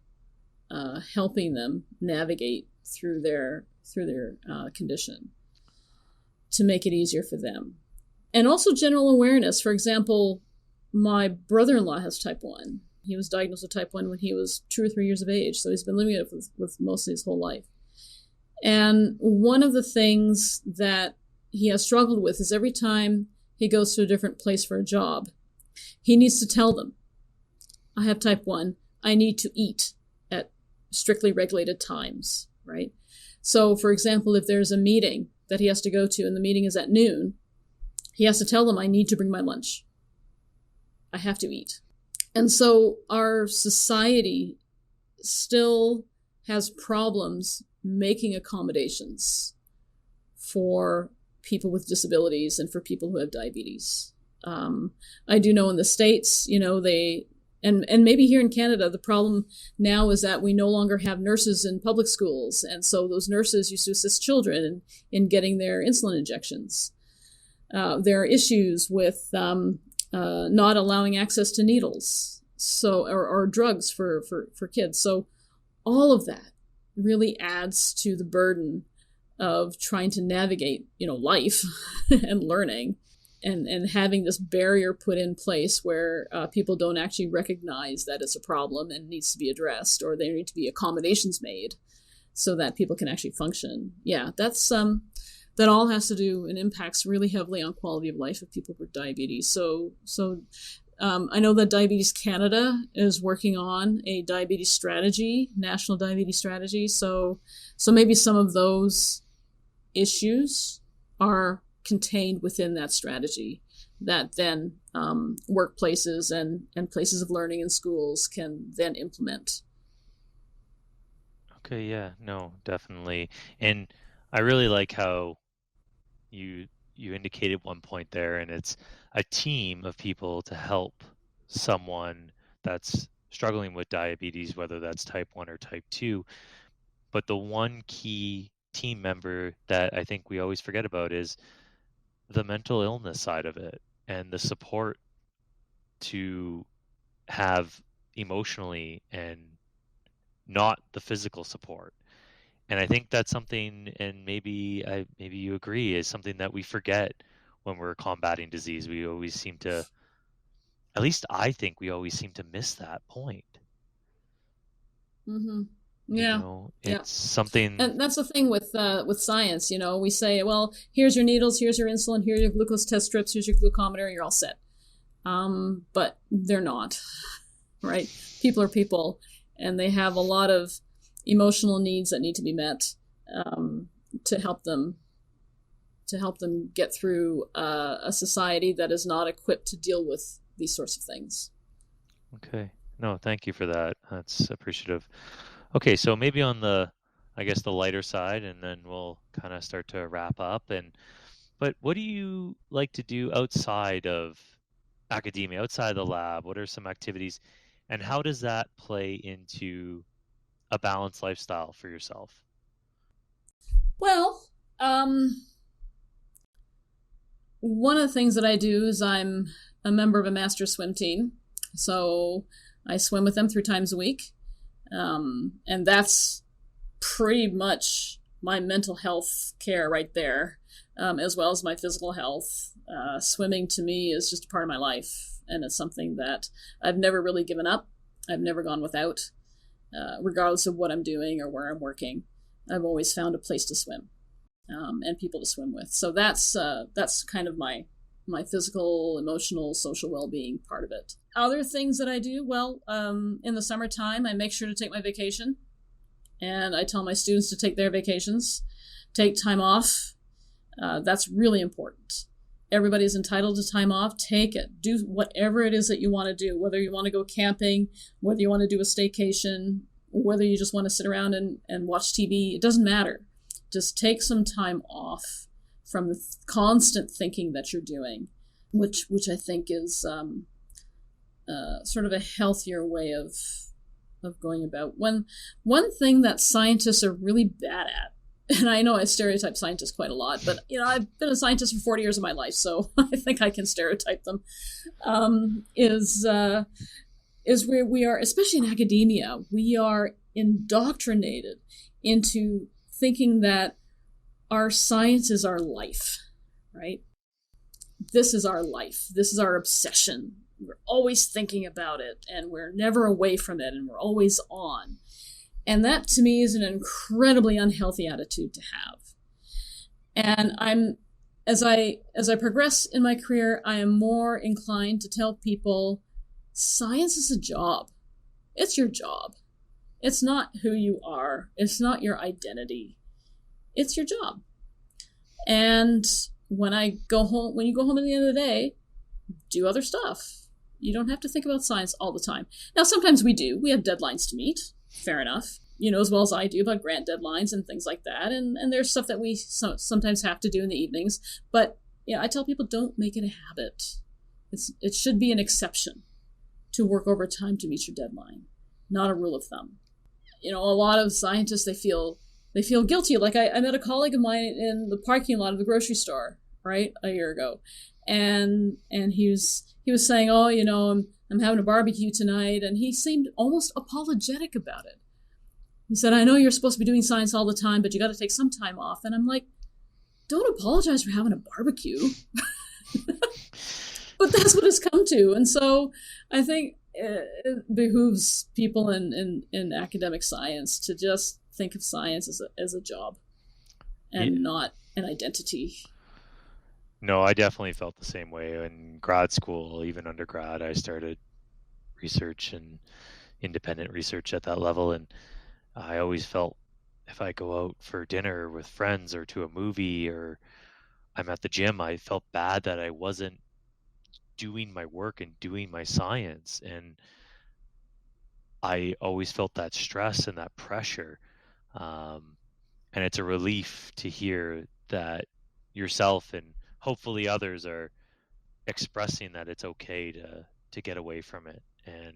helping them navigate through their condition to make it easier for them. And also general awareness. For example, my brother-in-law has type 1. He was diagnosed with type 1 when he was 2 or 3 years of age, so he's been living it with most of his whole life. And one of the things that he has struggled with is every time he goes to a different place for a job, he needs to tell them, I have type 1, I need to eat at strictly regulated times, right? So, for example, if there's a meeting that he has to go to and the meeting is at noon, he has to tell them, I need to bring my lunch. I have to eat. And so our society still has problems making accommodations for people with disabilities and for people who have diabetes. I do know in the States, and maybe here in Canada, the problem now is that we no longer have nurses in public schools. And so those nurses used to assist children in getting their insulin injections. There are issues with not allowing access to needles, or drugs for kids. So all of that really adds to the burden of trying to navigate, life and learning, and having this barrier put in place where people don't actually recognize that it's a problem and needs to be addressed, or there need to be accommodations made so that people can actually function. Yeah, that's that all has to do and impacts really heavily on quality of life of people with diabetes. So I know that Diabetes Canada is working on a diabetes strategy, national diabetes strategy. So maybe some of those issues are contained within that strategy that then workplaces and places of learning and schools can then implement. Okay, yeah, no, definitely. And I really like how you indicated one point there, and it's a team of people to help someone that's struggling with diabetes, whether that's type 1 or type 2. But the one key team member that I think we always forget about is the mental illness side of it, and the support to have emotionally, and not the physical support. And I think that's something, and maybe you agree, is something that we forget when we're combating disease. We always seem to, at least I think we always seem to miss that point. Mm-hmm. Yeah. Yeah. It's something. And that's the thing with science. We say, well, here's your needles, here's your insulin, here's your glucose test strips, here's your glucometer, you're all set. But they're not, right? People are people, and they have a lot of emotional needs that need to be met to help them get through a society that is not equipped to deal with these sorts of things. Okay. No, thank you for that. That's appreciative. Okay, so maybe on the I guess, the lighter side, and then we'll kind of start to wrap up. But what do you like to do outside of academia, outside the lab? What are some activities, and how does that play into a balanced lifestyle for yourself? Well, one of the things that I do is I'm a member of a master swim team. So I swim with them 3 times a week. And that's pretty much my mental health care right there, as well as my physical health. Swimming to me is just a part of my life, and it's something that I've never really given up. I've never gone without, regardless of what I'm doing or where I'm working. I've always found a place to swim, and people to swim with. So that's kind of my physical, emotional, social well-being part of it. Other things that I do, well, in the summertime, I make sure to take my vacation, and I tell my students to take their vacations, take time off. That's really important. Everybody's entitled to time off. Take it. Do whatever it is that you want to do, whether you want to go camping, whether you want to do a staycation, whether you just want to sit around and watch TV. It doesn't matter. Just take some time off from the constant thinking that you're doing, which I think is sort of a healthier way of going about. One thing that scientists are really bad at, and I know I stereotype scientists quite a lot, but I've been a scientist for 40 years of my life, so I think I can stereotype them, is where we are, especially in academia, we are indoctrinated into thinking that our science is our life, right? This is our life. This is our obsession. We're always thinking about it, and we're never away from it, and we're always on. And that, to me, is an incredibly unhealthy attitude to have. And as I progress in my career, I am more inclined to tell people, science is a job. It's your job. It's not who you are. It's not your identity. It's your job. And when you go home at the end of the day, do other stuff. You don't have to think about science all the time. Now, sometimes we do. We have deadlines to meet. Fair enough. You know as well as I do about grant deadlines and things like that. And there's stuff that we sometimes have to do in the evenings. But I tell people, don't make it a habit. It should be an exception to work overtime to meet your deadline, not a rule of thumb. A lot of scientists, they feel guilty. Like I met a colleague of mine in the parking lot of the grocery store, right, a year ago. And he was saying, oh, I'm having a barbecue tonight. And he seemed almost apologetic about it. He said, I know you're supposed to be doing science all the time, but you got to take some time off. And I'm like, don't apologize for having a barbecue. But that's what it's come to. And so I think it behooves people in academic science to just think of science as a job and not an identity. No, I definitely felt the same way. In grad school, even undergrad, I started research and independent research at that level. And I always felt if I go out for dinner with friends or to a movie or I'm at the gym, I felt bad that I wasn't doing my work and doing my science. And I always felt that stress and that pressure. And it's a relief to hear that yourself and hopefully others are expressing that it's okay to get away from it. And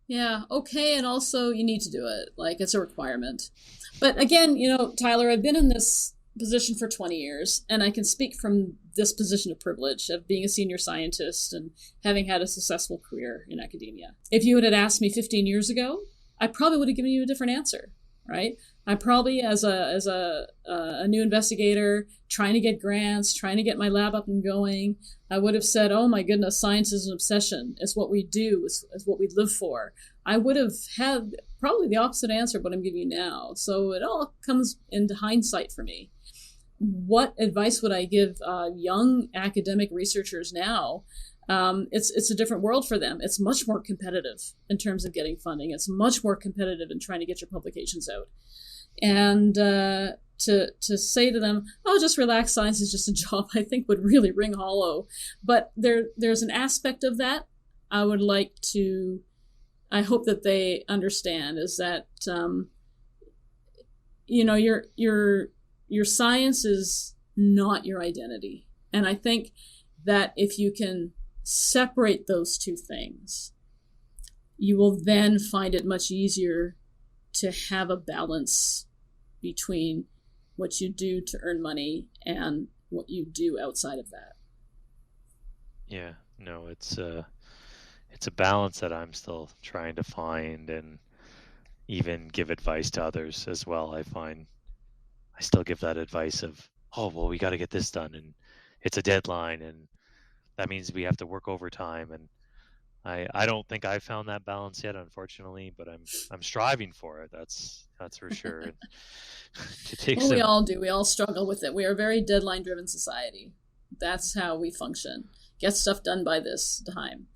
yeah, okay, and also you need to do it. Like, it's a requirement. But again, Tyler, I've been in this position for 20 years, and I can speak from this position of privilege of being a senior scientist and having had a successful career in academia. If you had asked me 15 years ago, I probably would have given you a different answer, right? I probably, as a new investigator, trying to get grants, trying to get my lab up and going, I would have said, oh my goodness, science is an obsession. It's what we do. It's what we live for. I would have had probably the opposite answer of what I'm giving you now. So it all comes into hindsight for me. What advice would I give young academic researchers now? It's a different world for them. It's much more competitive in terms of getting funding. It's much more competitive in trying to get your publications out. And to say to them, oh, just relax, science is just a job, I think would really ring hollow. But there's an aspect of that I hope that they understand, is that your science is not your identity. And I think that if you can separate those two things, you will then find it much easier to have a balance between what you do to earn money and what you do outside of that. Yeah, no, it's a balance that I'm still trying to find, and even give advice to others as well. I find I still give that advice of, oh, well, we got to get this done, and it's a deadline, and that means we have to work overtime. And I don't think I've found that balance yet, unfortunately, but I'm striving for it. That's for sure. It takes Well, we all do. We all struggle with it. We are a very deadline-driven society. That's how we function. Get stuff done by this time.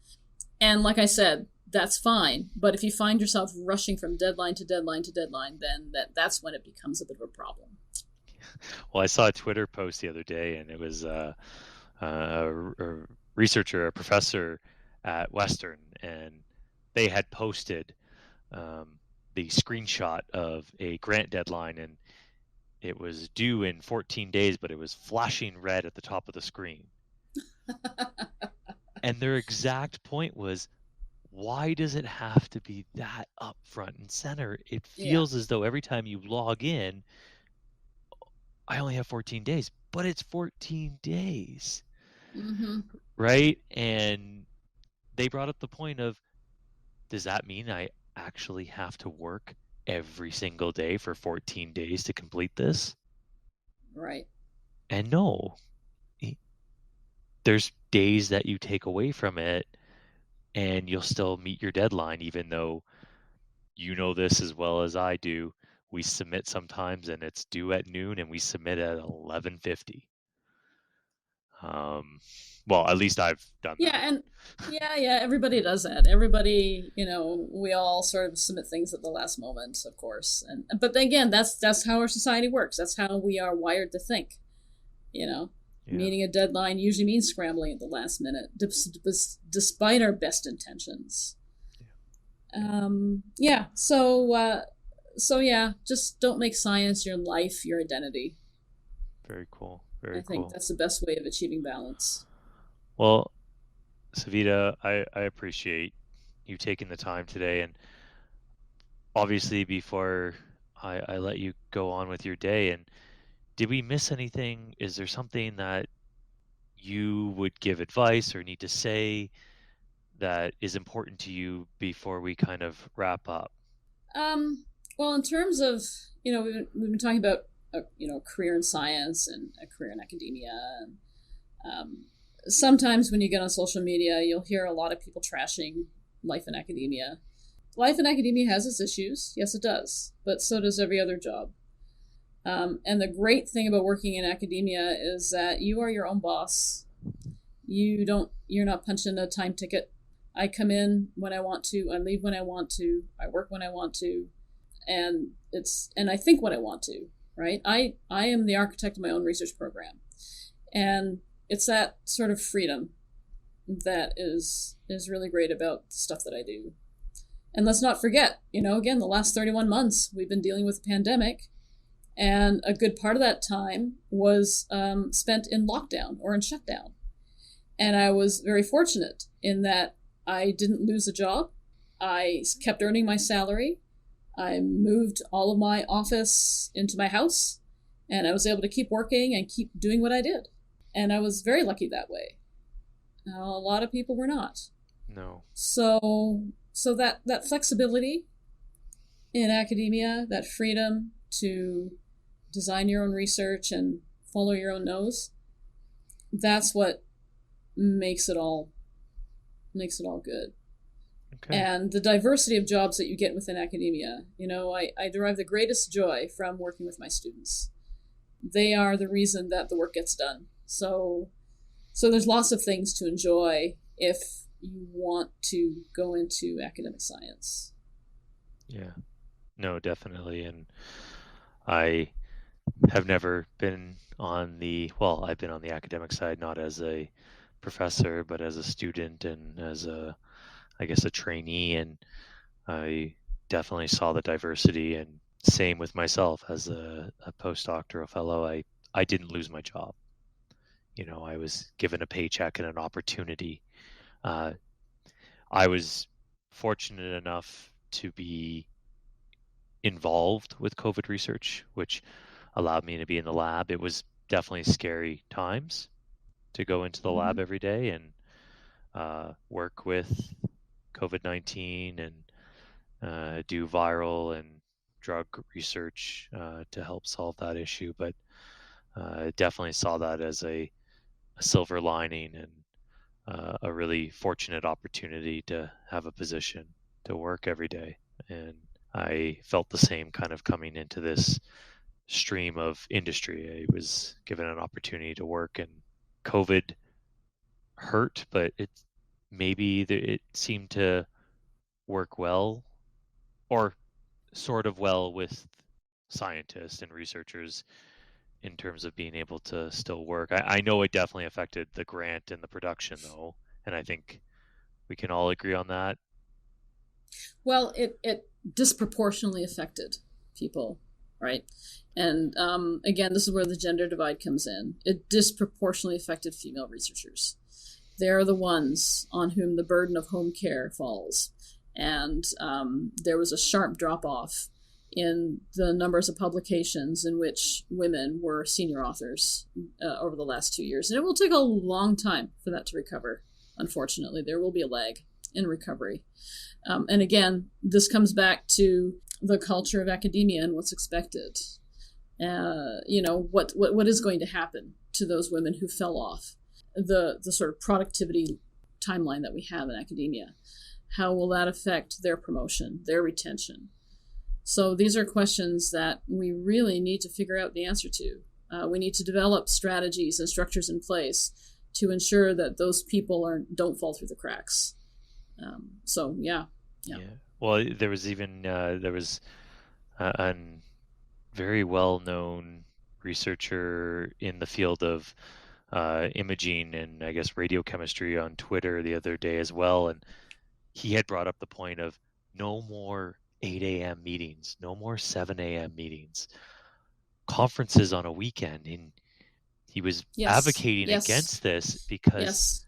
And like I said, that's fine. But if you find yourself rushing from deadline to deadline to deadline, then that's when it becomes a bit of a problem. Well, I saw a Twitter post the other day, and it was a researcher, a professor at Western, and they had posted the screenshot of a grant deadline, and it was due in 14 days, but it was flashing red at the top of the screen. And their exact point was, why does it have to be that up front and center? It feels as though every time you log in, I only have 14 days, but it's 14 days, right? And they brought up the point of, does that mean I actually have to work every single day for 14 days to complete this? Right. And no, there's days that you take away from it, and you'll still meet your deadline, even though you know this as well as I do. We submit sometimes, and it's due at noon, and we submit at 11:50. Well, at least I've done that. Yeah, everybody does that. Everybody, we all sort of submit things at the last moment, of course. But again, that's how our society works. That's how we are wired to think. Meeting a deadline usually means scrambling at the last minute, despite our best intentions. So just don't make science your life, your identity. Very cool. I think that's the best way of achieving balance. Well, Savita, I appreciate you taking the time today. And obviously, before I let you go on with your day, and did we miss anything? Is there something that you would give advice or need to say that is important to you before we kind of wrap up? Well, in terms of, we've been talking about, a career in science and a career in academia. And sometimes when you get on social media, you'll hear a lot of people trashing life in academia. Life in academia has its issues. Yes, it does. But so does every other job. And the great thing about working in academia is that you are your own boss. You're not punching a time ticket. I come in when I want to, I leave when I want to, I work when I want to, and I think what I want to, right? I am the architect of my own research program. And it's that sort of freedom that is really great about the stuff that I do. And let's not forget, again, the last 31 months, we've been dealing with a pandemic. And a good part of that time was spent in lockdown or in shutdown. And I was very fortunate in that I didn't lose a job. I kept earning my salary. I moved all of my office into my house, and I was able to keep working and keep doing what I did. And I was very lucky that way. Now, a lot of people were not. No. So that flexibility in academia, that freedom to design your own research and follow your own nose, that's what makes it all good. Okay. And the diversity of jobs that you get within academia, I derive the greatest joy from working with my students. They are the reason that the work gets done. So there's lots of things to enjoy if you want to go into academic science. Yeah, no, definitely. And I have never been I've been on the academic side, not as a professor, but as a student and as a trainee. And I definitely saw the diversity, and same with myself as a postdoctoral fellow. I didn't lose my job. I was given a paycheck and an opportunity. Uh, I was fortunate enough to be involved with COVID research, which allowed me to be in the lab. It was definitely scary times to go into the lab every day and work with COVID-19 and do viral and drug research to help solve that issue. But definitely saw that as a silver lining and a really fortunate opportunity to have a position to work every day. And I felt the same kind of coming into this stream of industry. I was given an opportunity to work, and COVID hurt, but it seemed to work well, or sort of well, with scientists and researchers in terms of being able to still work. I know it definitely affected the grant and the production, though, and I think we can all agree on that. Well, it disproportionately affected people, right? And again, this is where the gender divide comes in. It disproportionately affected female researchers. They're the ones on whom the burden of home care falls. And there was a sharp drop-off in the numbers of publications in which women were senior authors over the last 2 years. And it will take a long time for that to recover. Unfortunately, there will be a lag in recovery. And again, this comes back to the culture of academia and what's expected. What is going to happen to those women who fell off the sort of productivity timeline that we have in academia? How will that affect their promotion, their retention? So these are questions that we really need to figure out the answer to. We need to develop strategies and structures in place to ensure that those people don't fall through the cracks. Yeah. Well, there was a very well-known researcher in the field of imaging and I guess radiochemistry on Twitter the other day as well, and he had brought up the point of no more 8 a.m. meetings, no more 7 a.m. meetings, conferences on a weekend, and he was advocating against this because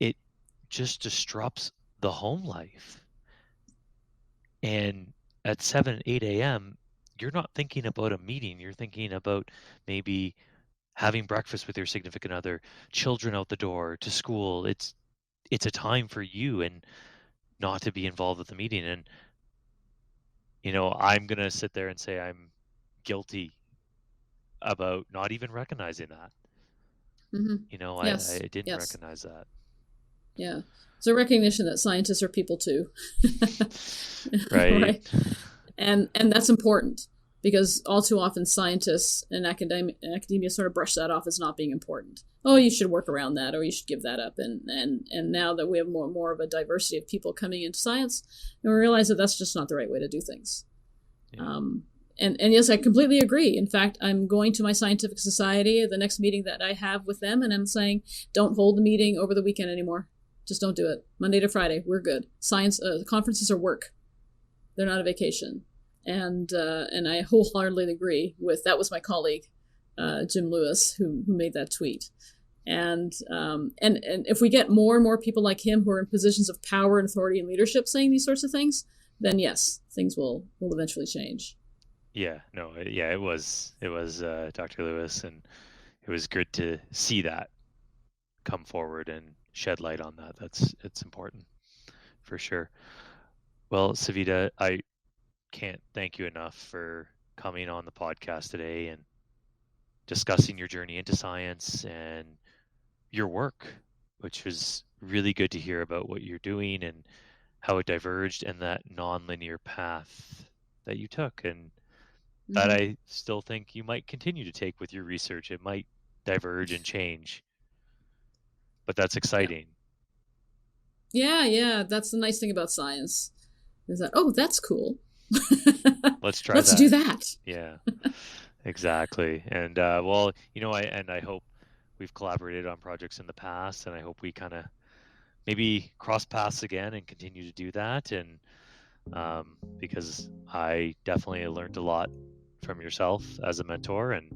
it just disrupts the home life. And at 7, 8 a.m., you're not thinking about a meeting. You're thinking about maybe having breakfast with your significant other, children out the door to school. It's a time for you and not to be involved with the meeting. And, I'm going to sit there and say I'm guilty about not even recognizing that. I didn't recognize that. Yeah. It's a recognition that scientists are people too. Right. And that's important because all too often scientists and academia sort of brush that off as not being important. Oh, you should work around that, or you should give that up. And now that we have more and more of a diversity of people coming into science, we realize that that's just not the right way to do things. Yeah. And yes, I completely agree. In fact, I'm going to my scientific society, the next meeting that I have with them, and I'm saying, don't hold the meeting over the weekend anymore. Just don't do it. Monday to Friday, we're good. Science conferences are work. They're not a vacation. And I wholeheartedly agree with, that was my colleague, Jim Lewis, who made that tweet. And if we get more and more people like him who are in positions of power and authority and leadership saying these sorts of things, then yes, things will eventually change. It was Dr. Lewis, and it was good to see that come forward and shed light on that. It's important for sure. Well, Savita, I can't thank you enough for coming on the podcast today and discussing your journey into science and your work, which was really good to hear about what you're doing and how it diverged and that nonlinear path that you took, and that I still think you might continue to take with your research. It might diverge and change, but that's exciting. Yeah. That's the nice thing about science, is that, oh, that's cool. Let's try Let's do that. Yeah, exactly. And I hope we've collaborated on projects in the past, and I hope we kind of maybe cross paths again and continue to do that. And because I definitely learned a lot from yourself as a mentor and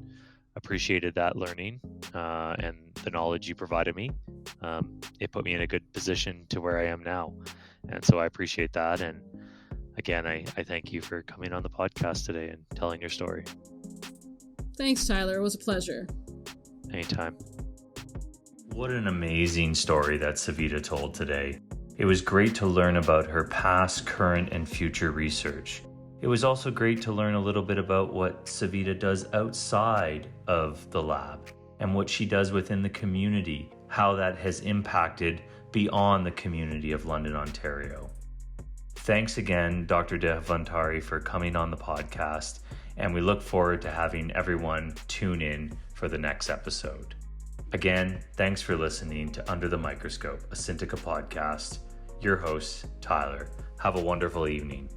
appreciated that learning and the knowledge you provided me. It put me in a good position to where I am now. And so I appreciate that. And again, I thank you for coming on the podcast today and telling your story. Thanks, Tyler. It was a pleasure. Anytime. What an amazing story that Savita told today. It was great to learn about her past, current, and future research. It was also great to learn a little bit about what Savita does outside of the lab and what she does within the community, how that has impacted beyond the community of London, Ontario. Thanks again, Dr. Dhanvantari, for coming on the podcast, and we look forward to having everyone tune in for the next episode. Again, thanks for listening to Under the Microscope, a Scintica podcast. Your host, Tyler. Have a wonderful evening.